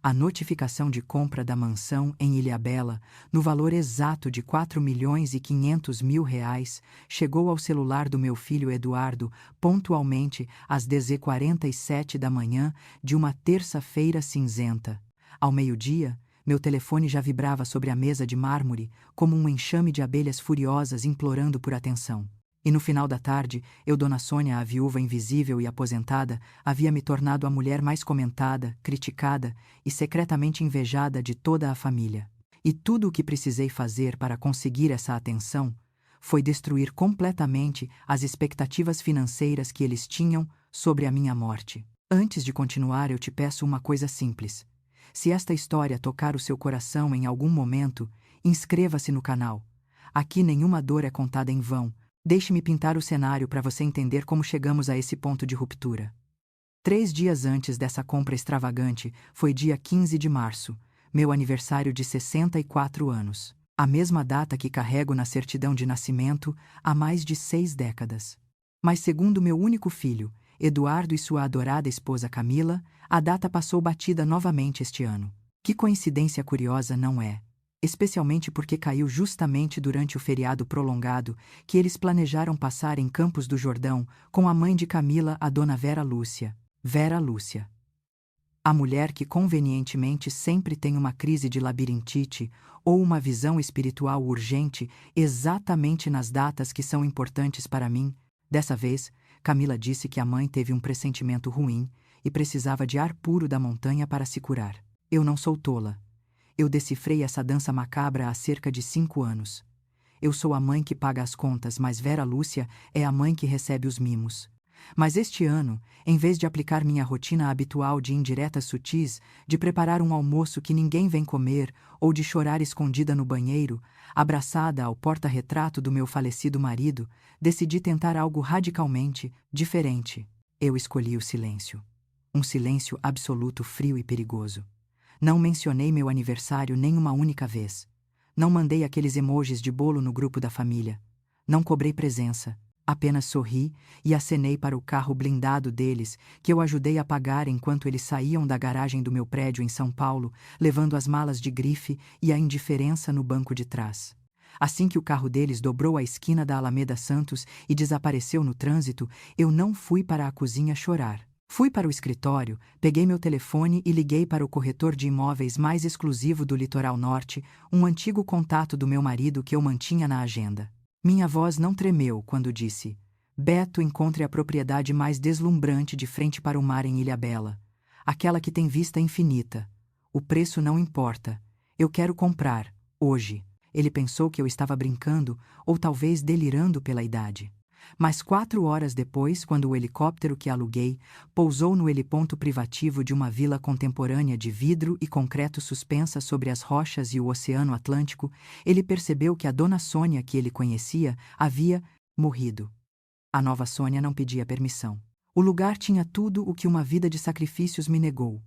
A notificação de compra da mansão em Ilhabela, no valor exato de R$ 4.500.000, chegou ao celular do meu filho Eduardo, pontualmente às 10h47 da manhã de uma terça-feira cinzenta. Ao meio-dia, meu telefone já vibrava sobre a mesa de mármore, como um enxame de abelhas furiosas implorando por atenção. E no final da tarde, Dona Sônia, a viúva invisível e aposentada, havia me tornado a mulher mais comentada, criticada e secretamente invejada de toda a família. E tudo o que precisei fazer para conseguir essa atenção foi destruir completamente as expectativas financeiras que eles tinham sobre a minha morte. Antes de continuar, eu te peço uma coisa simples. Se esta história tocar o seu coração em algum momento, inscreva-se no canal. Aqui nenhuma dor é contada em vão. Deixe-me pintar o cenário para você entender como chegamos a esse ponto de ruptura. 3 dias antes dessa compra extravagante, foi dia 15 de março, meu aniversário de 64 anos. A mesma data que carrego na certidão de nascimento há mais de 6 décadas. Mas segundo meu único filho, Eduardo, e sua adorada esposa Camila, a data passou batida novamente este ano. Que coincidência curiosa, não é? Especialmente porque caiu justamente durante o feriado prolongado que eles planejaram passar em Campos do Jordão com a mãe de Camila, a dona Vera Lúcia. Vera Lúcia. A mulher que convenientemente sempre tem uma crise de labirintite ou uma visão espiritual urgente exatamente nas datas que são importantes para mim. Dessa vez, Camila disse que a mãe teve um pressentimento ruim e precisava de ar puro da montanha para se curar. Eu não sou tola. Eu decifrei essa dança macabra há cerca de 5 anos. Eu sou a mãe que paga as contas, mas Vera Lúcia é a mãe que recebe os mimos. Mas este ano, em vez de aplicar minha rotina habitual de indiretas sutis, de preparar um almoço que ninguém vem comer ou de chorar escondida no banheiro, abraçada ao porta-retrato do meu falecido marido, decidi tentar algo radicalmente diferente. Eu escolhi o silêncio. Um silêncio absoluto, frio e perigoso. Não mencionei meu aniversário nem uma única vez. Não mandei aqueles emojis de bolo no grupo da família. Não cobrei presença. Apenas sorri e acenei para o carro blindado deles, que eu ajudei a pagar enquanto eles saíam da garagem do meu prédio em São Paulo, levando as malas de grife e a indiferença no banco de trás. Assim que o carro deles dobrou a esquina da Alameda Santos e desapareceu no trânsito, eu não fui para a cozinha chorar. Fui para o escritório, peguei meu telefone e liguei para o corretor de imóveis mais exclusivo do Litoral Norte, um antigo contato do meu marido que eu mantinha na agenda. Minha voz não tremeu quando disse: Beto, encontre a propriedade mais deslumbrante de frente para o mar em Ilhabela. Aquela que tem vista infinita. O preço não importa. Eu quero comprar, hoje. Ele pensou que eu estava brincando ou talvez delirando pela idade. Mas 4 horas depois, quando o helicóptero que aluguei pousou no heliponto privativo de uma vila contemporânea de vidro e concreto suspensa sobre as rochas e o Oceano Atlântico, ele percebeu que a dona Sônia, que ele conhecia, havia morrido. A nova Sônia não pedia permissão. O lugar tinha tudo o que uma vida de sacrifícios me negou.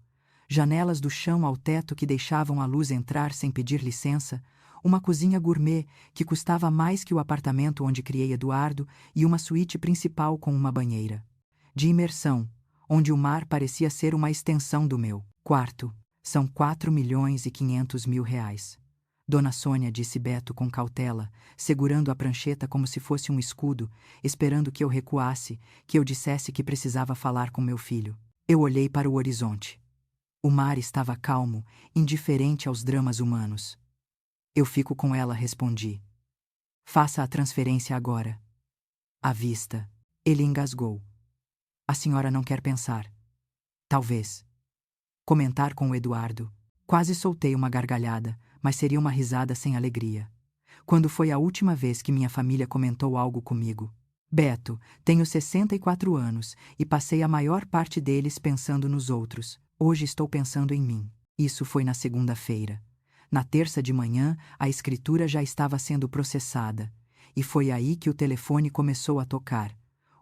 Janelas do chão ao teto que deixavam a luz entrar sem pedir licença, uma cozinha gourmet que custava mais que o apartamento onde criei Eduardo e uma suíte principal com uma banheira. De imersão, onde o mar parecia ser uma extensão do meu quarto. São R$ 4.500.000. Dona Sônia, disse Beto com cautela, segurando a prancheta como se fosse um escudo, esperando que eu recuasse, que eu dissesse que precisava falar com meu filho. Eu olhei para o horizonte. O mar estava calmo, indiferente aos dramas humanos. Eu fico com ela, respondi. Faça a transferência agora. À vista. Ele engasgou. A senhora não quer pensar. Talvez. Comentar com o Eduardo. Quase soltei uma gargalhada, mas seria uma risada sem alegria. Quando foi a última vez que minha família comentou algo comigo? Beto, tenho 64 anos e passei a maior parte deles pensando nos outros. Hoje estou pensando em mim. Isso foi na segunda-feira. Na terça de manhã, a escritura já estava sendo processada, e foi aí que o telefone começou a tocar.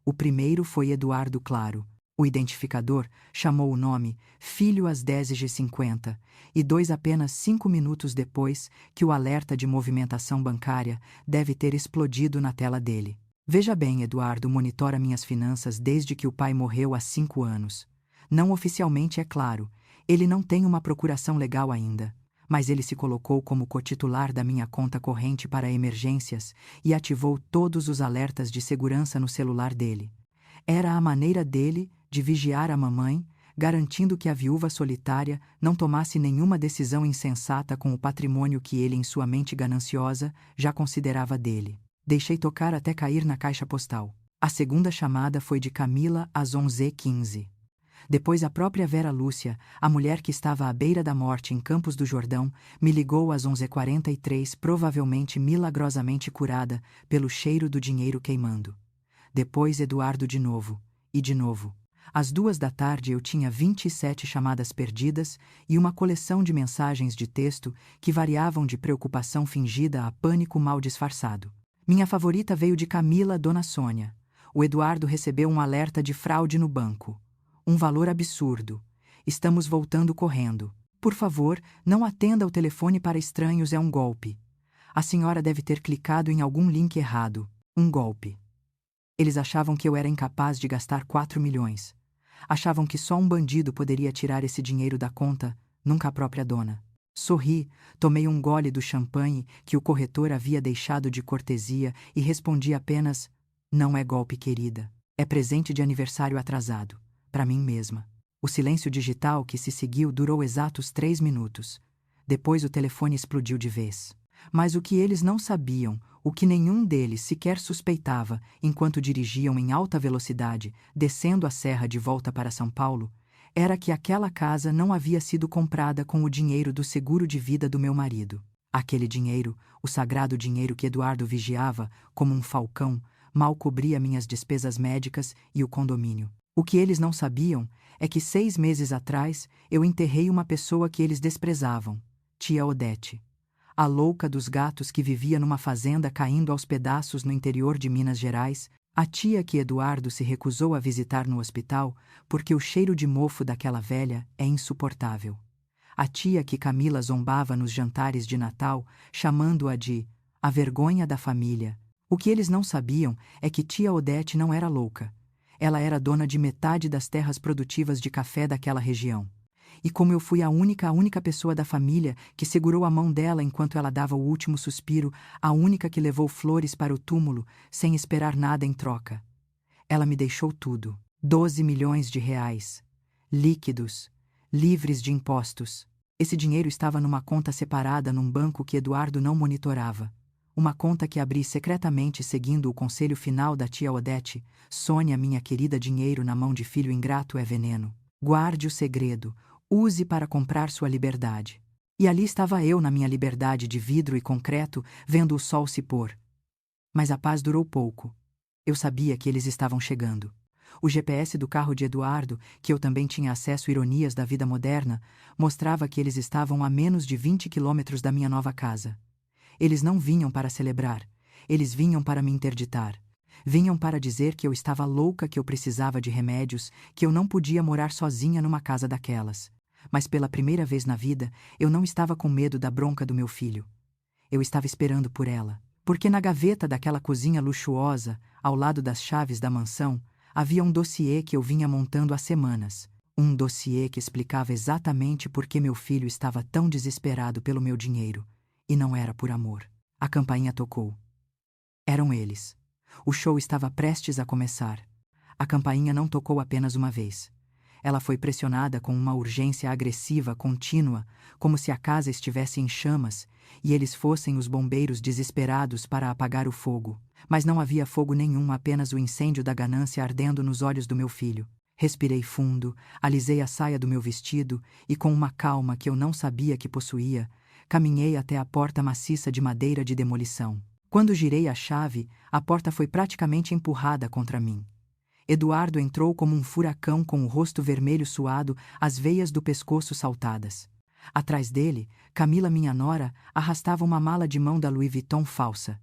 O primeiro foi Eduardo Claro. O identificador chamou o nome Filho às 10h50, e 2 apenas 5 minutos depois que o alerta de movimentação bancária deve ter explodido na tela dele. Veja bem, Eduardo monitora minhas finanças desde que o pai morreu há 5 anos. Não oficialmente, é claro. Ele não tem uma procuração legal ainda, mas ele se colocou como cotitular da minha conta corrente para emergências e ativou todos os alertas de segurança no celular dele. Era a maneira dele de vigiar a mamãe, garantindo que a viúva solitária não tomasse nenhuma decisão insensata com o patrimônio que ele, em sua mente gananciosa, já considerava dele. Deixei tocar até cair na caixa postal. A segunda chamada foi de Camila às 11h15. Depois a própria Vera Lúcia, a mulher que estava à beira da morte em Campos do Jordão, me ligou às 11h43, provavelmente milagrosamente curada pelo cheiro do dinheiro queimando. Depois Eduardo de novo, e de novo. Às 2 da tarde eu tinha 27 chamadas perdidas e uma coleção de mensagens de texto que variavam de preocupação fingida a pânico mal disfarçado. Minha favorita veio de Camila, Dona Sônia. O Eduardo recebeu um alerta de fraude no banco. Um valor absurdo. Estamos voltando correndo. Por favor, não atenda o telefone para estranhos, é um golpe. A senhora deve ter clicado em algum link errado. Um golpe. Eles achavam que eu era incapaz de gastar 4 milhões. Achavam que só um bandido poderia tirar esse dinheiro da conta, nunca a própria dona. Sorri, tomei um gole do champanhe que o corretor havia deixado de cortesia e respondi apenas: não é golpe, querida. É presente de aniversário atrasado. Para mim mesma. O silêncio digital que se seguiu durou exatos 3 minutos. Depois o telefone explodiu de vez. Mas o que eles não sabiam, o que nenhum deles sequer suspeitava enquanto dirigiam em alta velocidade, descendo a serra de volta para São Paulo, era que aquela casa não havia sido comprada com o dinheiro do seguro de vida do meu marido. Aquele dinheiro, o sagrado dinheiro que Eduardo vigiava como um falcão, mal cobria minhas despesas médicas e o condomínio. O que eles não sabiam é que 6 meses atrás eu enterrei uma pessoa que eles desprezavam, tia Odete. A louca dos gatos que vivia numa fazenda caindo aos pedaços no interior de Minas Gerais, a tia que Eduardo se recusou a visitar no hospital porque o cheiro de mofo daquela velha é insuportável. A tia que Camila zombava nos jantares de Natal, chamando-a de a vergonha da família. O que eles não sabiam é que tia Odete não era louca. Ela era dona de metade das terras produtivas de café daquela região. E como eu fui a única pessoa da família que segurou a mão dela enquanto ela dava o último suspiro, a única que levou flores para o túmulo sem esperar nada em troca. Ela me deixou tudo. 12 milhões de reais. Líquidos. Livres de impostos. Esse dinheiro estava numa conta separada num banco que Eduardo não monitorava. Uma conta que abri secretamente seguindo o conselho final da tia Odete: Sônia, minha querida, dinheiro na mão de filho ingrato é veneno. Guarde o segredo, use para comprar sua liberdade. E ali estava eu na minha liberdade de vidro e concreto, vendo o sol se pôr. Mas a paz durou pouco. Eu sabia que eles estavam chegando. O GPS do carro de Eduardo, que eu também tinha acesso ironias da vida moderna, mostrava que eles estavam a menos de 20 quilômetros da minha nova casa. Eles não vinham para celebrar, eles vinham para me interditar. Vinham para dizer que eu estava louca, que eu precisava de remédios, que eu não podia morar sozinha numa casa daquelas. Mas pela primeira vez na vida, eu não estava com medo da bronca do meu filho. Eu estava esperando por ela, porque na gaveta daquela cozinha luxuosa, ao lado das chaves da mansão, havia um dossiê que eu vinha montando há semanas. Um dossiê que explicava exatamente por que meu filho estava tão desesperado pelo meu dinheiro. E não era por amor. A campainha tocou. Eram eles. O show estava prestes a começar. A campainha não tocou apenas uma vez. Ela foi pressionada com uma urgência agressiva contínua, como se a casa estivesse em chamas e eles fossem os bombeiros desesperados para apagar o fogo. Mas não havia fogo nenhum, apenas o incêndio da ganância ardendo nos olhos do meu filho. Respirei fundo, alisei a saia do meu vestido e, com uma calma que eu não sabia que possuía, caminhei até a porta maciça de madeira de demolição. Quando girei a chave, a porta foi praticamente empurrada contra mim. Eduardo entrou como um furacão com o rosto vermelho suado, as veias do pescoço saltadas. Atrás dele, Camila, minha nora, arrastava uma mala de mão da Louis Vuitton falsa.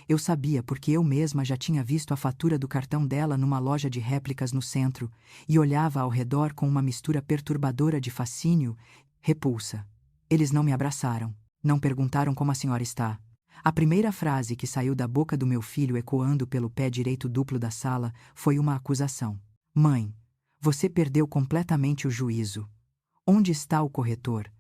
Eu sabia porque eu mesma já tinha visto a fatura do cartão dela numa loja de réplicas no centro e olhava ao redor com uma mistura perturbadora de fascínio e repulsa. Eles não me abraçaram, não perguntaram como a senhora está. A primeira frase que saiu da boca do meu filho, ecoando pelo pé direito duplo da sala, foi uma acusação. Mãe, você perdeu completamente o juízo. Onde está o corretor?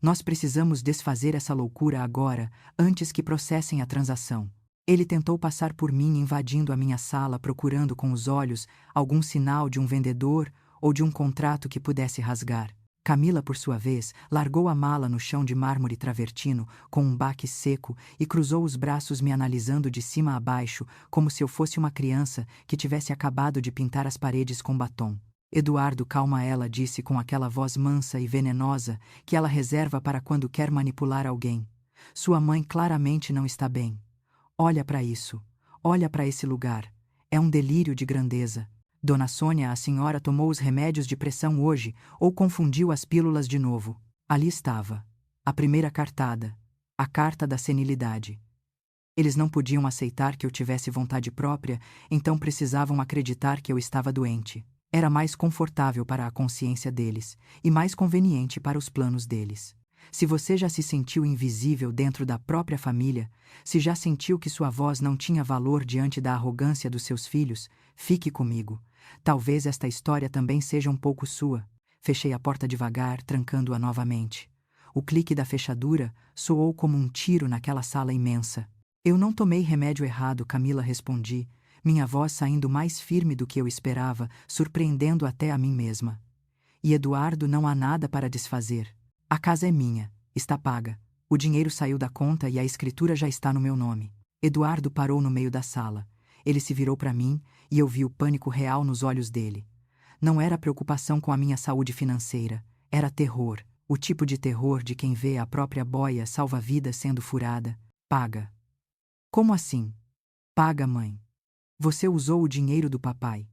Nós precisamos desfazer essa loucura agora, antes que processem a transação. Ele tentou passar por mim invadindo a minha sala procurando com os olhos algum sinal de um vendedor ou de um contrato que pudesse rasgar. Camila, por sua vez, largou a mala no chão de mármore travertino com um baque seco e cruzou os braços me analisando de cima a baixo como se eu fosse uma criança que tivesse acabado de pintar as paredes com batom. Eduardo, calma, ela disse com aquela voz mansa e venenosa que ela reserva para quando quer manipular alguém. Sua mãe claramente não está bem. Olha para isso. Olha para esse lugar. É um delírio de grandeza. Dona Sônia, a senhora tomou os remédios de pressão hoje ou confundiu as pílulas de novo? Ali estava. A primeira cartada. A carta da senilidade. Eles não podiam aceitar que eu tivesse vontade própria, então precisavam acreditar que eu estava doente. Era mais confortável para a consciência deles e mais conveniente para os planos deles. Se você já se sentiu invisível dentro da própria família, se já sentiu que sua voz não tinha valor diante da arrogância dos seus filhos, fique comigo. Talvez esta história também seja um pouco sua. Fechei a porta devagar, trancando-a novamente. O clique da fechadura soou como um tiro naquela sala imensa. Eu não tomei remédio errado, Camila, respondi, minha voz saindo mais firme do que eu esperava, surpreendendo até a mim mesma. E Eduardo, não há nada para desfazer. A casa é minha, está paga. O dinheiro saiu da conta e a escritura já está no meu nome. Eduardo parou no meio da sala. Ele se virou para mim e eu vi o pânico real nos olhos dele. Não era preocupação com a minha saúde financeira, era terror, o tipo de terror de quem vê a própria boia salva-vidas sendo furada. Paga. Como assim? Paga, mãe. Você usou o dinheiro do papai.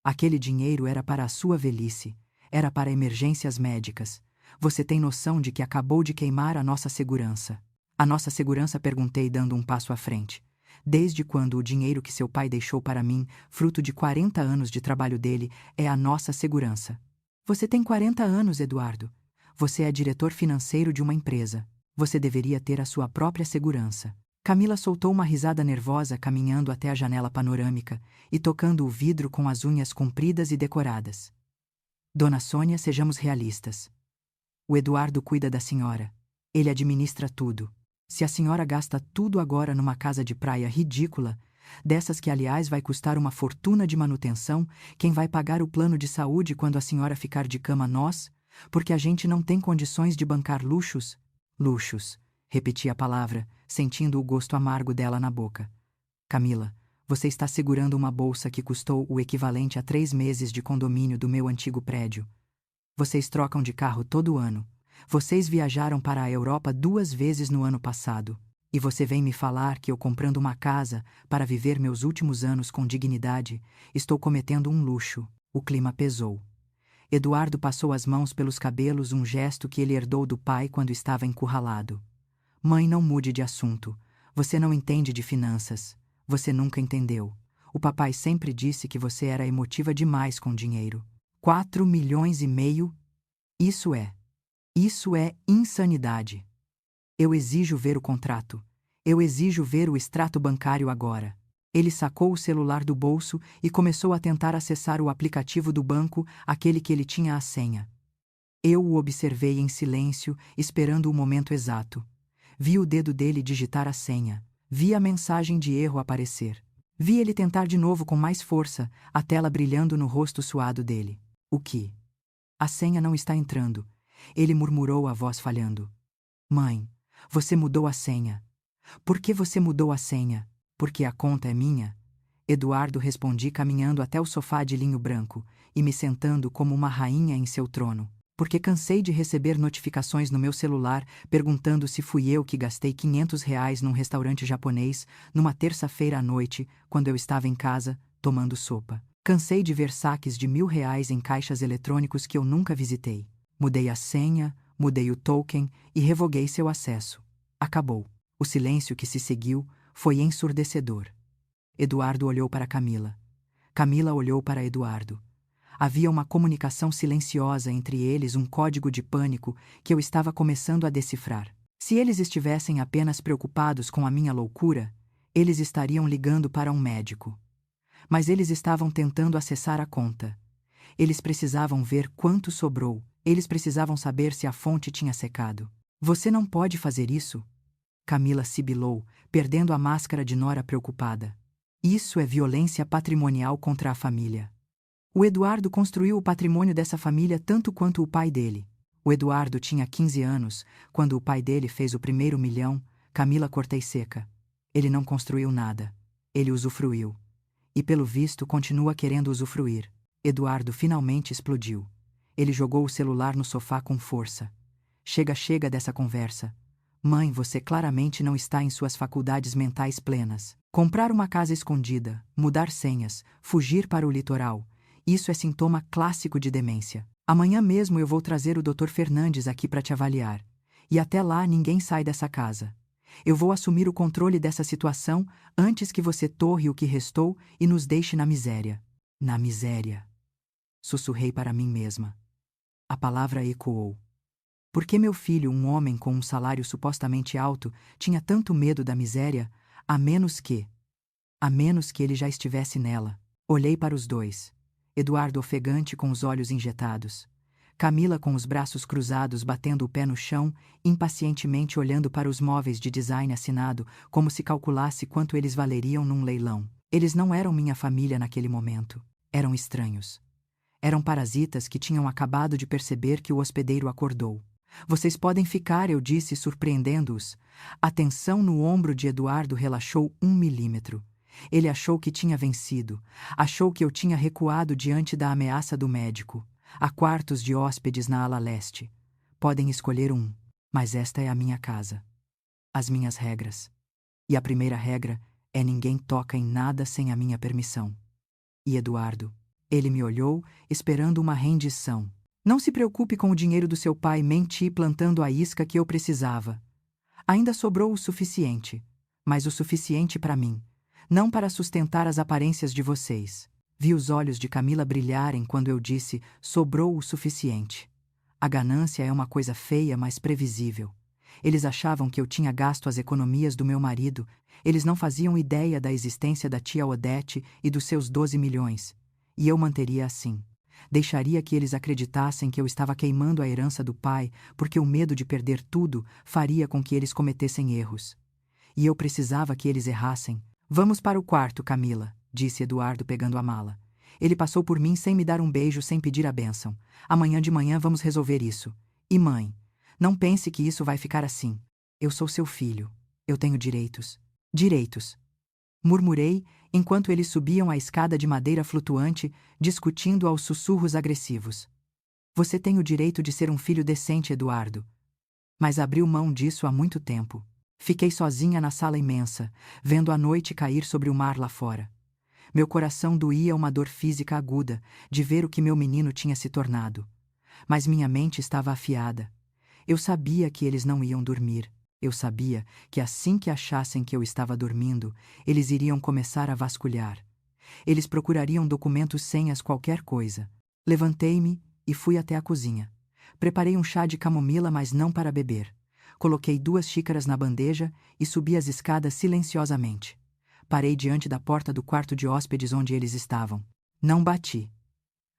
Aquele dinheiro era para a sua velhice, era para emergências médicas. Você tem noção de que acabou de queimar a nossa segurança? A nossa segurança, perguntei dando um passo à frente. Desde quando o dinheiro que seu pai deixou para mim, fruto de 40 anos de trabalho dele, é a nossa segurança? Você tem 40 anos, Eduardo. Você é diretor financeiro de uma empresa. Você deveria ter a sua própria segurança. Camila soltou uma risada nervosa caminhando até a janela panorâmica e tocando o vidro com as unhas compridas e decoradas. Dona Sônia, sejamos realistas. O Eduardo cuida da senhora. Ele administra tudo. Se a senhora gasta tudo agora numa casa de praia ridícula, dessas que aliás vai custar uma fortuna de manutenção, quem vai pagar o plano de saúde quando a senhora ficar de cama? Nós? Porque a gente não tem condições de bancar luxos? Luxos, repeti a palavra, sentindo o gosto amargo dela na boca. Camila, você está segurando uma bolsa que custou o equivalente a 3 meses de condomínio do meu antigo prédio. Vocês trocam de carro todo ano. Vocês viajaram para a Europa 2 vezes no ano passado. E você vem me falar que eu, comprando uma casa para viver meus últimos anos com dignidade, estou cometendo um luxo. O clima pesou. Eduardo passou as mãos pelos cabelos, um gesto que ele herdou do pai quando estava encurralado. Mãe, não mude de assunto. Você não entende de finanças. Você nunca entendeu. O papai sempre disse que você era emotiva demais com dinheiro. 4,5 milhões? Isso é insanidade. Eu exijo ver o contrato. Eu exijo ver o extrato bancário agora. Ele sacou o celular do bolso e começou a tentar acessar o aplicativo do banco, aquele que ele tinha a senha. Eu o observei em silêncio, esperando o momento exato. Vi o dedo dele digitar a senha. Vi a mensagem de erro aparecer. Vi ele tentar de novo com mais força, a tela brilhando no rosto suado dele. O que? A senha não está entrando. Ele murmurou, a voz falhando. Mãe, você mudou a senha. Por que você mudou a senha? Porque a conta é minha? Eduardo, respondi, caminhando até o sofá de linho branco e me sentando como uma rainha em seu trono. Porque cansei de receber notificações no meu celular perguntando se fui eu que gastei R$ 500 num restaurante japonês numa terça-feira à noite, quando eu estava em casa, tomando sopa. Cansei de ver saques de R$ 1.000 em caixas eletrônicos que eu nunca visitei. Mudei a senha, mudei o token e revoguei seu acesso. Acabou. O silêncio que se seguiu foi ensurdecedor. Eduardo olhou para Camila. Camila olhou para Eduardo. Havia uma comunicação silenciosa entre eles, um código de pânico que eu estava começando a decifrar. Se eles estivessem apenas preocupados com a minha loucura, eles estariam ligando para um médico. Mas eles estavam tentando acessar a conta. Eles precisavam ver quanto sobrou. Eles precisavam saber se a fonte tinha secado. Você não pode fazer isso? Camila sibilou, perdendo a máscara de nora preocupada. Isso é violência patrimonial contra a família. O Eduardo construiu o patrimônio dessa família tanto quanto o pai dele. O Eduardo tinha 15 anos, quando o pai dele fez o primeiro 1 milhão. Camila cortei seca. Ele não construiu nada. Ele usufruiu. E pelo visto continua querendo usufruir. Eduardo finalmente explodiu. Ele jogou o celular no sofá com força. Chega dessa conversa. Mãe, você claramente não está em suas faculdades mentais plenas. Comprar uma casa escondida, mudar senhas, fugir para o litoral. Isso é sintoma clássico de demência. Amanhã mesmo eu vou trazer o Dr. Fernandes aqui para te avaliar. E até lá ninguém sai dessa casa. Eu vou assumir o controle dessa situação antes que você torre o que restou e nos deixe na miséria. Na miséria. Sussurrei para mim mesma. A palavra ecoou. Por que meu filho, um homem com um salário supostamente alto, tinha tanto medo da miséria, a menos que ele já estivesse nela? Olhei para os dois. Eduardo ofegante com os olhos injetados. Camila com os braços cruzados batendo o pé no chão, impacientemente olhando para os móveis de design assinado, como se calculasse quanto eles valeriam num leilão. Eles não eram minha família naquele momento. Eram estranhos. Eram parasitas que tinham acabado de perceber que o hospedeiro acordou. Vocês podem ficar, eu disse, surpreendendo-os. A tensão no ombro de Eduardo relaxou 1 milímetro. Ele achou que tinha vencido. Achou que eu tinha recuado diante da ameaça do médico. Há quartos de hóspedes na ala leste. Podem escolher um, mas esta é a minha casa. As minhas regras. E a primeira regra é ninguém toca em nada sem a minha permissão. E Eduardo? Ele me olhou, esperando uma rendição. Não se preocupe com o dinheiro do seu pai, menti plantando a isca que eu precisava. Ainda sobrou o suficiente, mas o suficiente para mim, não para sustentar as aparências de vocês. Vi os olhos de Camila brilharem quando eu disse, sobrou o suficiente. A ganância é uma coisa feia, mas previsível. Eles achavam que eu tinha gasto as economias do meu marido, eles não faziam ideia da existência da tia Odete e dos seus 12 milhões. E eu manteria assim. Deixaria que eles acreditassem que eu estava queimando a herança do pai, porque o medo de perder tudo faria com que eles cometessem erros. E eu precisava que eles errassem. Vamos para o quarto, Camila, disse Eduardo pegando a mala. Ele passou por mim sem me dar um beijo, sem pedir a bênção. Amanhã de manhã vamos resolver isso. E mãe, não pense que isso vai ficar assim. Eu sou seu filho. Eu tenho direitos. Direitos. Murmurei, enquanto eles subiam a escada de madeira flutuante, discutindo aos sussurros agressivos. Você tem o direito de ser um filho decente, Eduardo. Mas abriu mão disso há muito tempo. Fiquei sozinha na sala imensa, vendo a noite cair sobre o mar lá fora. Meu coração doía uma dor física aguda, de ver o que meu menino tinha se tornado. Mas minha mente estava afiada. Eu sabia que eles não iam dormir. Eu sabia que assim que achassem que eu estava dormindo, eles iriam começar a vasculhar. Eles procurariam documentos, senhas, qualquer coisa. Levantei-me e fui até a cozinha. Preparei um chá de camomila, mas não para beber. Coloquei 2 xícaras na bandeja e subi as escadas silenciosamente. Parei diante da porta do quarto de hóspedes onde eles estavam. Não bati.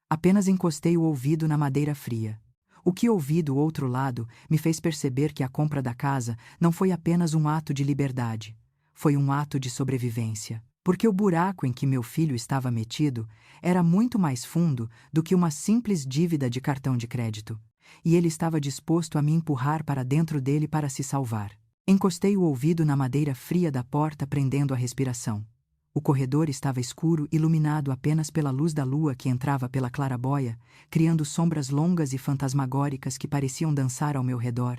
Apenas encostei o ouvido na madeira fria. O que ouvi do outro lado me fez perceber que a compra da casa não foi apenas um ato de liberdade. Foi um ato de sobrevivência. Porque o buraco em que meu filho estava metido era muito mais fundo do que uma simples dívida de cartão de crédito. E ele estava disposto a me empurrar para dentro dele para se salvar. Encostei o ouvido na madeira fria da porta, prendendo a respiração. O corredor estava escuro, iluminado apenas pela luz da lua que entrava pela claraboia, criando sombras longas e fantasmagóricas que pareciam dançar ao meu redor.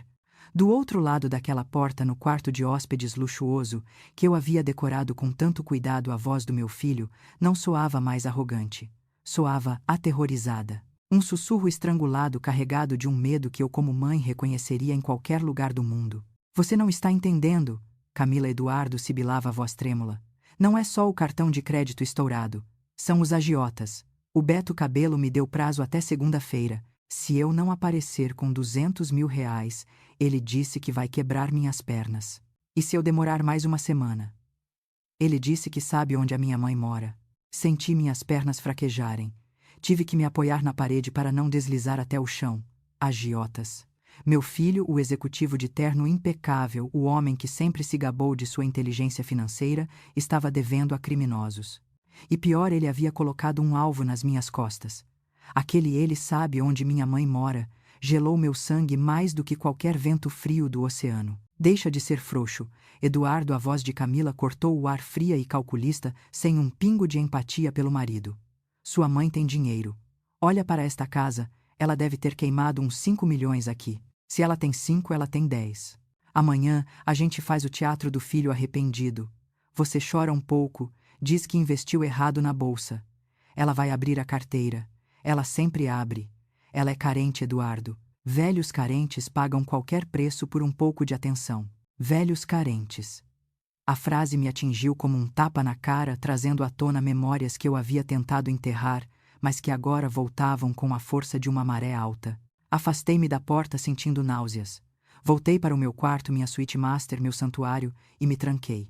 Do outro lado daquela porta, no quarto de hóspedes luxuoso, que eu havia decorado com tanto cuidado, a voz do meu filho não soava mais arrogante. Soava aterrorizada. Um sussurro estrangulado carregado de um medo que eu, como mãe, reconheceria em qualquer lugar do mundo. Você não está entendendo, Camila. Eduardo sibilava a voz trêmula. Não é só o cartão de crédito estourado. São os agiotas. O Beto Cabelo me deu prazo até segunda-feira. Se eu não aparecer com 200 mil reais, ele disse que vai quebrar minhas pernas. E se eu demorar mais uma semana? Ele disse que sabe onde a minha mãe mora. Senti minhas pernas fraquejarem. Tive que me apoiar na parede para não deslizar até o chão. Agiotas. Meu filho, o executivo de terno impecável, o homem que sempre se gabou de sua inteligência financeira, estava devendo a criminosos. E pior, ele havia colocado um alvo nas minhas costas. Aquele ele sabe onde minha mãe mora, gelou meu sangue mais do que qualquer vento frio do oceano. Deixa de ser frouxo. Eduardo, a voz de Camila, cortou o ar fria e calculista, sem um pingo de empatia pelo marido. Sua mãe tem dinheiro. Olha para esta casa, ela deve ter queimado uns 5 milhões aqui. Se ela tem 5, ela tem 10. Amanhã, a gente faz o teatro do filho arrependido. Você chora um pouco, diz que investiu errado na bolsa. Ela vai abrir a carteira. Ela sempre abre. Ela é carente, Eduardo. Velhos carentes pagam qualquer preço por um pouco de atenção. Velhos carentes. A frase me atingiu como um tapa na cara, trazendo à tona memórias que eu havia tentado enterrar, mas que agora voltavam com a força de uma maré alta. Afastei-me da porta sentindo náuseas. Voltei para o meu quarto, minha suíte master, meu santuário, e me tranquei.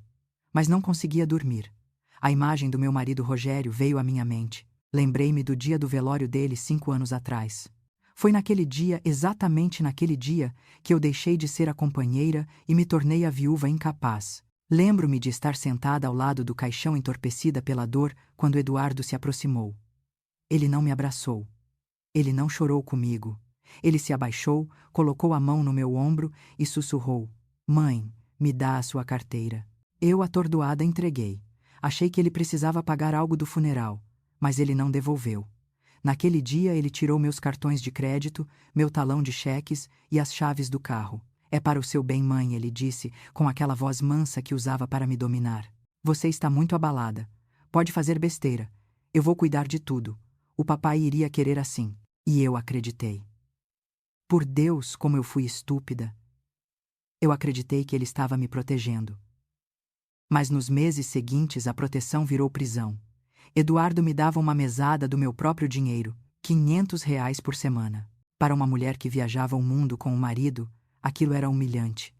Mas não conseguia dormir. A imagem do meu marido Rogério veio à minha mente. Lembrei-me do dia do velório dele 5 anos atrás. Foi naquele dia, exatamente naquele dia, que eu deixei de ser a companheira e me tornei a viúva incapaz. Lembro-me de estar sentada ao lado do caixão entorpecida pela dor quando Eduardo se aproximou. Ele não me abraçou. Ele não chorou comigo. Ele se abaixou, colocou a mão no meu ombro e sussurrou: "Mãe, me dá a sua carteira." Eu, atordoada, entreguei. Achei que ele precisava pagar algo do funeral, mas ele não devolveu. Naquele dia ele tirou meus cartões de crédito, meu talão de cheques e as chaves do carro. "É para o seu bem, mãe", ele disse, com aquela voz mansa que usava para me dominar. "Você está muito abalada. Pode fazer besteira. Eu vou cuidar de tudo. O papai iria querer assim." E eu acreditei. Por Deus, como eu fui estúpida. Eu acreditei que ele estava me protegendo. Mas nos meses seguintes a proteção virou prisão. Eduardo me dava uma mesada do meu próprio dinheiro, R$ 500 por semana. Para uma mulher que viajava o mundo com o marido, aquilo era humilhante.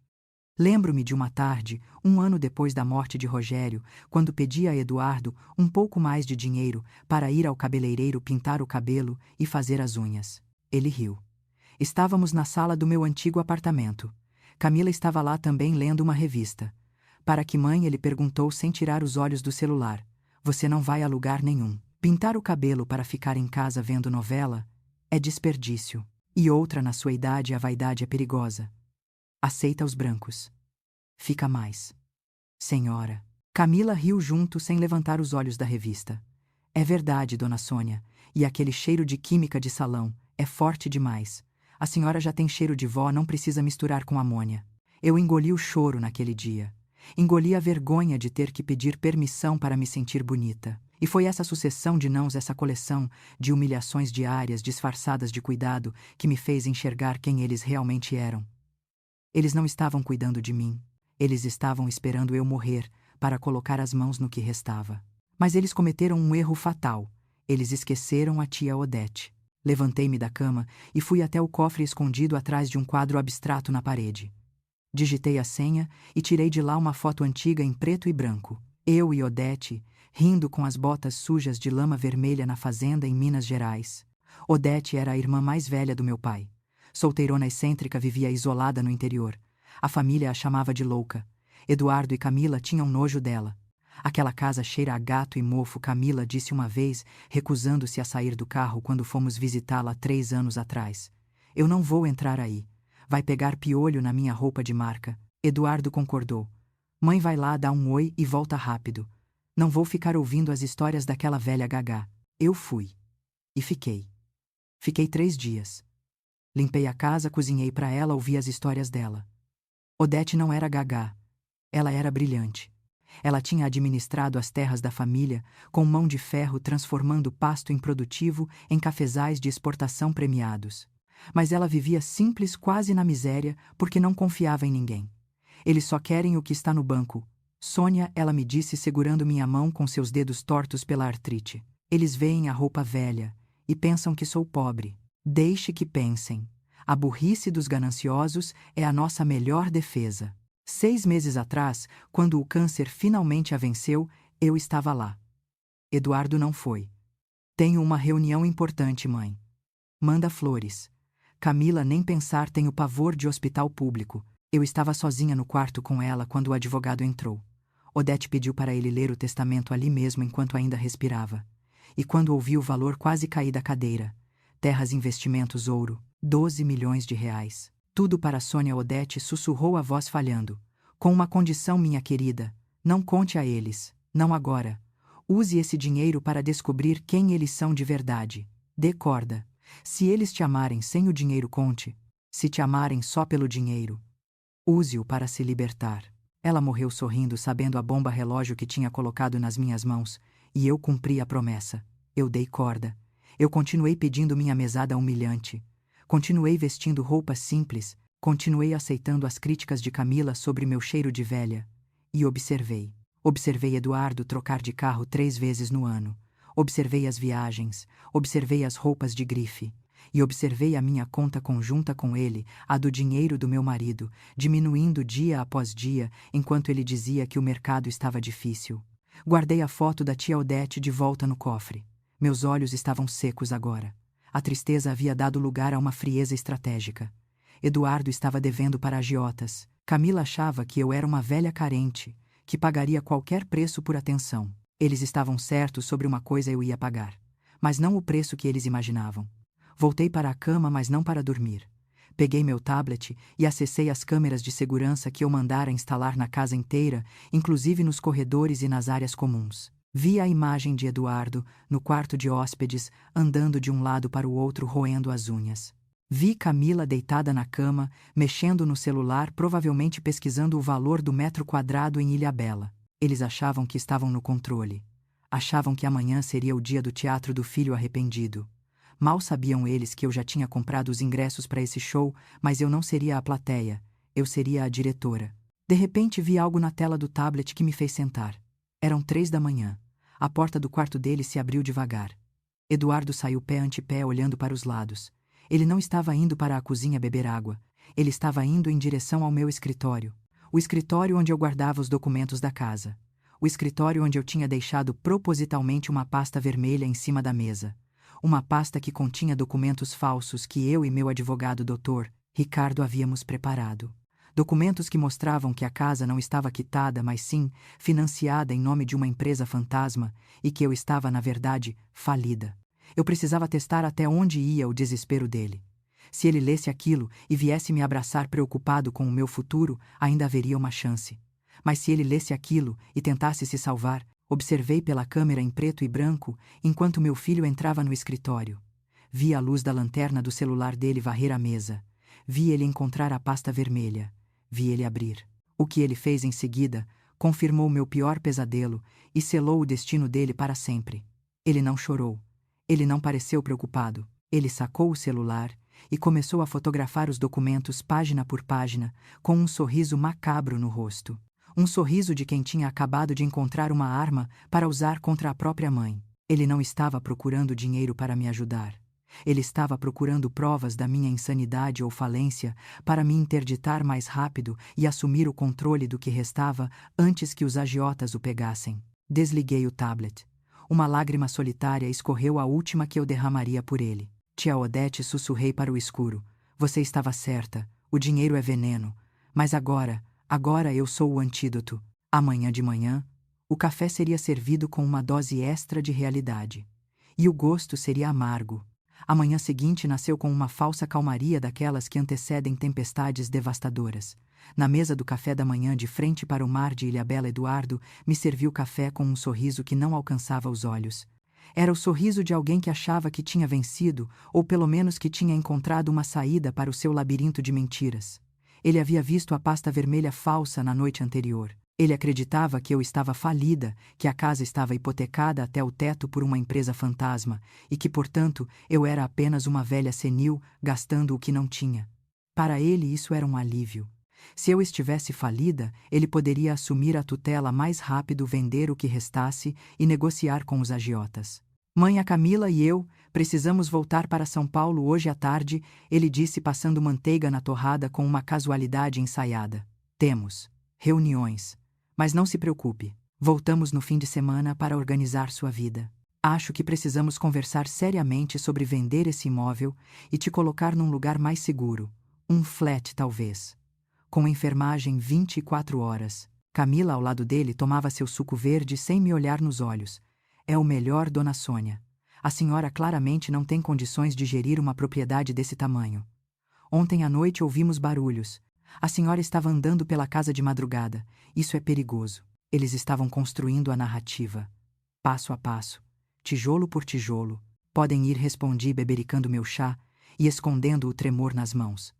Lembro-me de uma tarde, 1 ano depois da morte de Rogério, quando pedi a Eduardo um pouco mais de dinheiro para ir ao cabeleireiro pintar o cabelo e fazer as unhas. Ele riu. Estávamos na sala do meu antigo apartamento. Camila estava lá também lendo uma revista. "Para que, mãe?", ele perguntou sem tirar os olhos do celular. "Você não vai a lugar nenhum. Pintar o cabelo para ficar em casa vendo novela é desperdício. E outra, na sua idade a vaidade é perigosa. Aceita os brancos. Fica mais." "Senhora." Camila riu junto sem levantar os olhos da revista. "É verdade, dona Sônia. E aquele cheiro de química de salão é forte demais. A senhora já tem cheiro de vó, não precisa misturar com amônia." Eu engoli o choro naquele dia. Engoli a vergonha de ter que pedir permissão para me sentir bonita. E foi essa sucessão de nãos, essa coleção de humilhações diárias disfarçadas de cuidado que me fez enxergar quem eles realmente eram. Eles não estavam cuidando de mim. Eles estavam esperando eu morrer para colocar as mãos no que restava. Mas eles cometeram um erro fatal. Eles esqueceram a tia Odete. Levantei-me da cama e fui até o cofre escondido atrás de um quadro abstrato na parede. Digitei a senha e tirei de lá uma foto antiga em preto e branco. Eu e Odete, rindo com as botas sujas de lama vermelha na fazenda em Minas Gerais. Odete era a irmã mais velha do meu pai. Solteirona excêntrica, vivia isolada no interior. A família a chamava de louca. Eduardo e Camila tinham nojo dela. "Aquela casa cheira a gato e mofo", Camila disse uma vez, recusando-se a sair do carro quando fomos visitá-la 3 anos atrás. "Eu não vou entrar aí. Vai pegar piolho na minha roupa de marca." Eduardo concordou. "Mãe, vai lá, dá um oi e volta rápido. Não vou ficar ouvindo as histórias daquela velha gagá." Eu fui. E fiquei. Fiquei 3 dias. Limpei a casa, cozinhei para ela, ouvi as histórias dela. Odete não era gagá. Ela era brilhante. Ela tinha administrado as terras da família, com mão de ferro, transformando pasto improdutivo em cafezais de exportação premiados. Mas ela vivia simples, quase na miséria, porque não confiava em ninguém. "Eles só querem o que está no banco. Sônia", ela me disse, segurando minha mão com seus dedos tortos pela artrite. "Eles veem a roupa velha e pensam que sou pobre. Deixe que pensem. A burrice dos gananciosos é a nossa melhor defesa." 6 meses atrás, quando o câncer finalmente a venceu, eu estava lá. Eduardo não foi. "Tenho uma reunião importante, mãe." "Manda flores." Camila, nem pensar, tenho pavor de hospital público. Eu estava sozinha no quarto com ela quando o advogado entrou. Odete pediu para ele ler o testamento ali mesmo enquanto ainda respirava. E quando ouvi o valor, quase caí da cadeira. Terras, investimentos, ouro, 12 milhões de reais. Tudo para Sônia. Odete sussurrou, a voz falhando. Com uma condição, minha querida. Não conte a eles. Não agora. Use esse dinheiro para descobrir quem eles são de verdade. Dê corda. Se eles te amarem sem o dinheiro, conte. Se te amarem só pelo dinheiro, use-o para se libertar. Ela morreu sorrindo, sabendo a bomba relógio que tinha colocado nas minhas mãos, e eu cumpri a promessa. Eu dei corda. Eu continuei pedindo minha mesada humilhante. Continuei vestindo roupas simples. Continuei aceitando as críticas de Camila sobre meu cheiro de velha. E observei. Observei Eduardo trocar de carro 3 vezes no ano. Observei as viagens. Observei as roupas de grife. E observei a minha conta conjunta com ele, a do dinheiro do meu marido, diminuindo dia após dia, enquanto ele dizia que o mercado estava difícil. Guardei a foto da tia Odete de volta no cofre. Meus olhos estavam secos agora. A tristeza havia dado lugar a uma frieza estratégica. Eduardo estava devendo para agiotas. Camila achava que eu era uma velha carente, que pagaria qualquer preço por atenção. Eles estavam certos sobre uma coisa: eu ia pagar. Mas não o preço que eles imaginavam. Voltei para a cama, mas não para dormir. Peguei meu tablet e acessei as câmeras de segurança que eu mandara instalar na casa inteira, inclusive nos corredores e nas áreas comuns. Vi a imagem de Eduardo, no quarto de hóspedes, andando de um lado para o outro roendo as unhas. Vi Camila deitada na cama, mexendo no celular, provavelmente pesquisando o valor do metro quadrado em Ilhabela. Eles achavam que estavam no controle. Achavam que amanhã seria o dia do teatro do filho arrependido. Mal sabiam eles que eu já tinha comprado os ingressos para esse show, mas eu não seria a plateia, eu seria a diretora. De repente vi algo na tela do tablet que me fez sentar. Eram 3 da manhã. A porta do quarto dele se abriu devagar. Eduardo saiu pé ante pé, olhando para os lados. Ele não estava indo para a cozinha beber água. Ele estava indo em direção ao meu escritório. O escritório onde eu guardava os documentos da casa. O escritório onde eu tinha deixado propositalmente uma pasta vermelha em cima da mesa. Uma pasta que continha documentos falsos que eu e meu advogado Dr. Ricardo havíamos preparado. Documentos que mostravam que a casa não estava quitada, mas sim financiada em nome de uma empresa fantasma e que eu estava, na verdade, falida. Eu precisava testar até onde ia o desespero dele. Se ele lesse aquilo e viesse me abraçar preocupado com o meu futuro, ainda haveria uma chance. Mas se ele lesse aquilo e tentasse se salvar, observei pela câmera em preto e branco enquanto meu filho entrava no escritório. Vi a luz da lanterna do celular dele varrer a mesa. Vi ele encontrar a pasta vermelha. Vi ele abrir. O que ele fez em seguida confirmou meu pior pesadelo e selou o destino dele para sempre. Ele não chorou. Ele não pareceu preocupado. Ele sacou o celular e começou a fotografar os documentos página por página, com um sorriso macabro no rosto. Um sorriso de quem tinha acabado de encontrar uma arma para usar contra a própria mãe. Ele não estava procurando dinheiro para me ajudar. Ele estava procurando provas da minha insanidade ou falência para me interditar mais rápido e assumir o controle do que restava antes que os agiotas o pegassem. Desliguei o tablet. Uma lágrima solitária escorreu, a última que eu derramaria por ele. Tia Odete, sussurrei para o escuro. Você estava certa. O dinheiro é veneno. Mas agora eu sou o antídoto. Amanhã de manhã, o café seria servido com uma dose extra de realidade. E o gosto seria amargo. A manhã seguinte nasceu com uma falsa calmaria daquelas que antecedem tempestades devastadoras. Na mesa do café da manhã, de frente para o mar de Ilhabela, Eduardo me serviu café com um sorriso que não alcançava os olhos. Era o sorriso de alguém que achava que tinha vencido, ou pelo menos que tinha encontrado uma saída para o seu labirinto de mentiras. Ele havia visto a pasta vermelha falsa na noite anterior. Ele acreditava que eu estava falida, que a casa estava hipotecada até o teto por uma empresa fantasma, e que, portanto, eu era apenas uma velha senil, gastando o que não tinha. Para ele isso era um alívio. Se eu estivesse falida, ele poderia assumir a tutela mais rápido, vender o que restasse e negociar com os agiotas. Mãe, a Camila e eu precisamos voltar para São Paulo hoje à tarde, ele disse, passando manteiga na torrada com uma casualidade ensaiada. Temos reuniões. Mas não se preocupe. Voltamos no fim de semana para organizar sua vida. Acho que precisamos conversar seriamente sobre vender esse imóvel e te colocar num lugar mais seguro. Um flat, talvez. Com enfermagem 24 horas. Camila, ao lado dele, tomava seu suco verde sem me olhar nos olhos. É o melhor, dona Sônia. A senhora claramente não tem condições de gerir uma propriedade desse tamanho. Ontem à noite ouvimos barulhos. A senhora estava andando pela casa de madrugada. Isso é perigoso. Eles estavam construindo a narrativa. Passo a passo. Tijolo por tijolo. Podem ir, respondi, bebericando meu chá e escondendo o tremor nas mãos.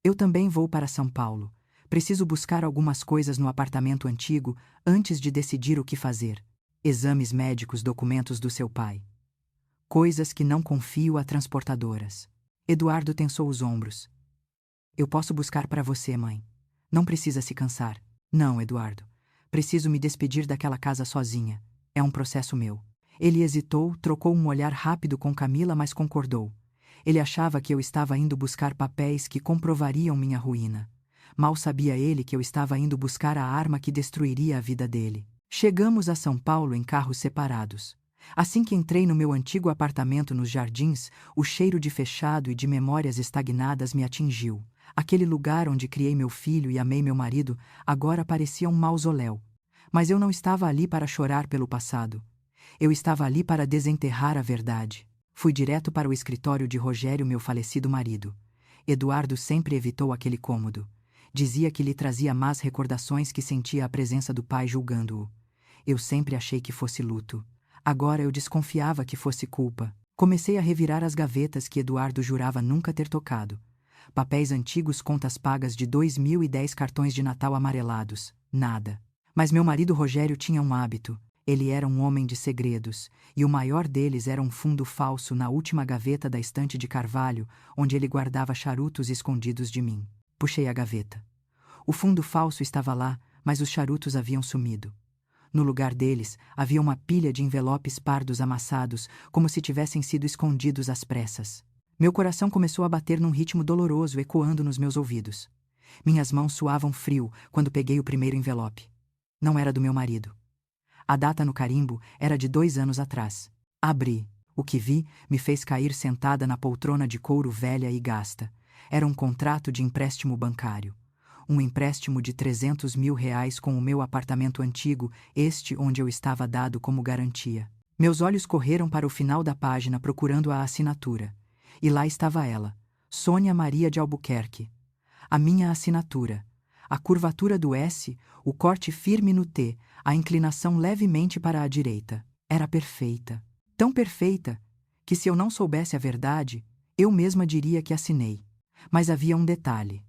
Eu também vou para São Paulo. Preciso buscar algumas coisas no apartamento antigo antes de decidir o que fazer. Exames médicos, documentos do seu pai. Coisas que não confio a transportadoras. Eduardo tensou os ombros. Eu posso buscar para você, mãe. Não precisa se cansar. Não, Eduardo. Preciso me despedir daquela casa sozinha. É um processo meu. Ele hesitou, trocou um olhar rápido com Camila, mas concordou. Ele achava que eu estava indo buscar papéis que comprovariam minha ruína. Mal sabia ele que eu estava indo buscar a arma que destruiria a vida dele. Chegamos a São Paulo em carros separados. Assim que entrei no meu antigo apartamento nos Jardins, o cheiro de fechado e de memórias estagnadas me atingiu. Aquele lugar onde criei meu filho e amei meu marido agora parecia um mausoléu. Mas eu não estava ali para chorar pelo passado. Eu estava ali para desenterrar a verdade. Fui direto para o escritório de Rogério, meu falecido marido. Eduardo sempre evitou aquele cômodo. Dizia que lhe trazia más recordações, que sentia a presença do pai julgando-o. Eu sempre achei que fosse luto. Agora eu desconfiava que fosse culpa. Comecei a revirar as gavetas que Eduardo jurava nunca ter tocado. Papéis antigos, contas pagas de 2010, cartões de Natal amarelados. Nada. Mas meu marido Rogério tinha um hábito. Ele era um homem de segredos, e o maior deles era um fundo falso na última gaveta da estante de carvalho, onde ele guardava charutos escondidos de mim. Puxei a gaveta. O fundo falso estava lá, mas os charutos haviam sumido. No lugar deles, havia uma pilha de envelopes pardos amassados, como se tivessem sido escondidos às pressas. Meu coração começou a bater num ritmo doloroso, ecoando nos meus ouvidos. Minhas mãos suavam frio quando peguei o primeiro envelope. Não era do meu marido. A data no carimbo era de 2 anos atrás. Abri. O que vi me fez cair sentada na poltrona de couro velha e gasta. Era um contrato de empréstimo bancário. Um empréstimo de R$ 300.000 com o meu apartamento antigo, este onde eu estava dado como garantia. Meus olhos correram para o final da página procurando a assinatura. E lá estava ela, Sônia Maria de Albuquerque. A minha assinatura. A curvatura do S, o corte firme no T, a inclinação levemente para a direita. Era perfeita. Tão perfeita que, se eu não soubesse a verdade, eu mesma diria que assinei. Mas havia um detalhe.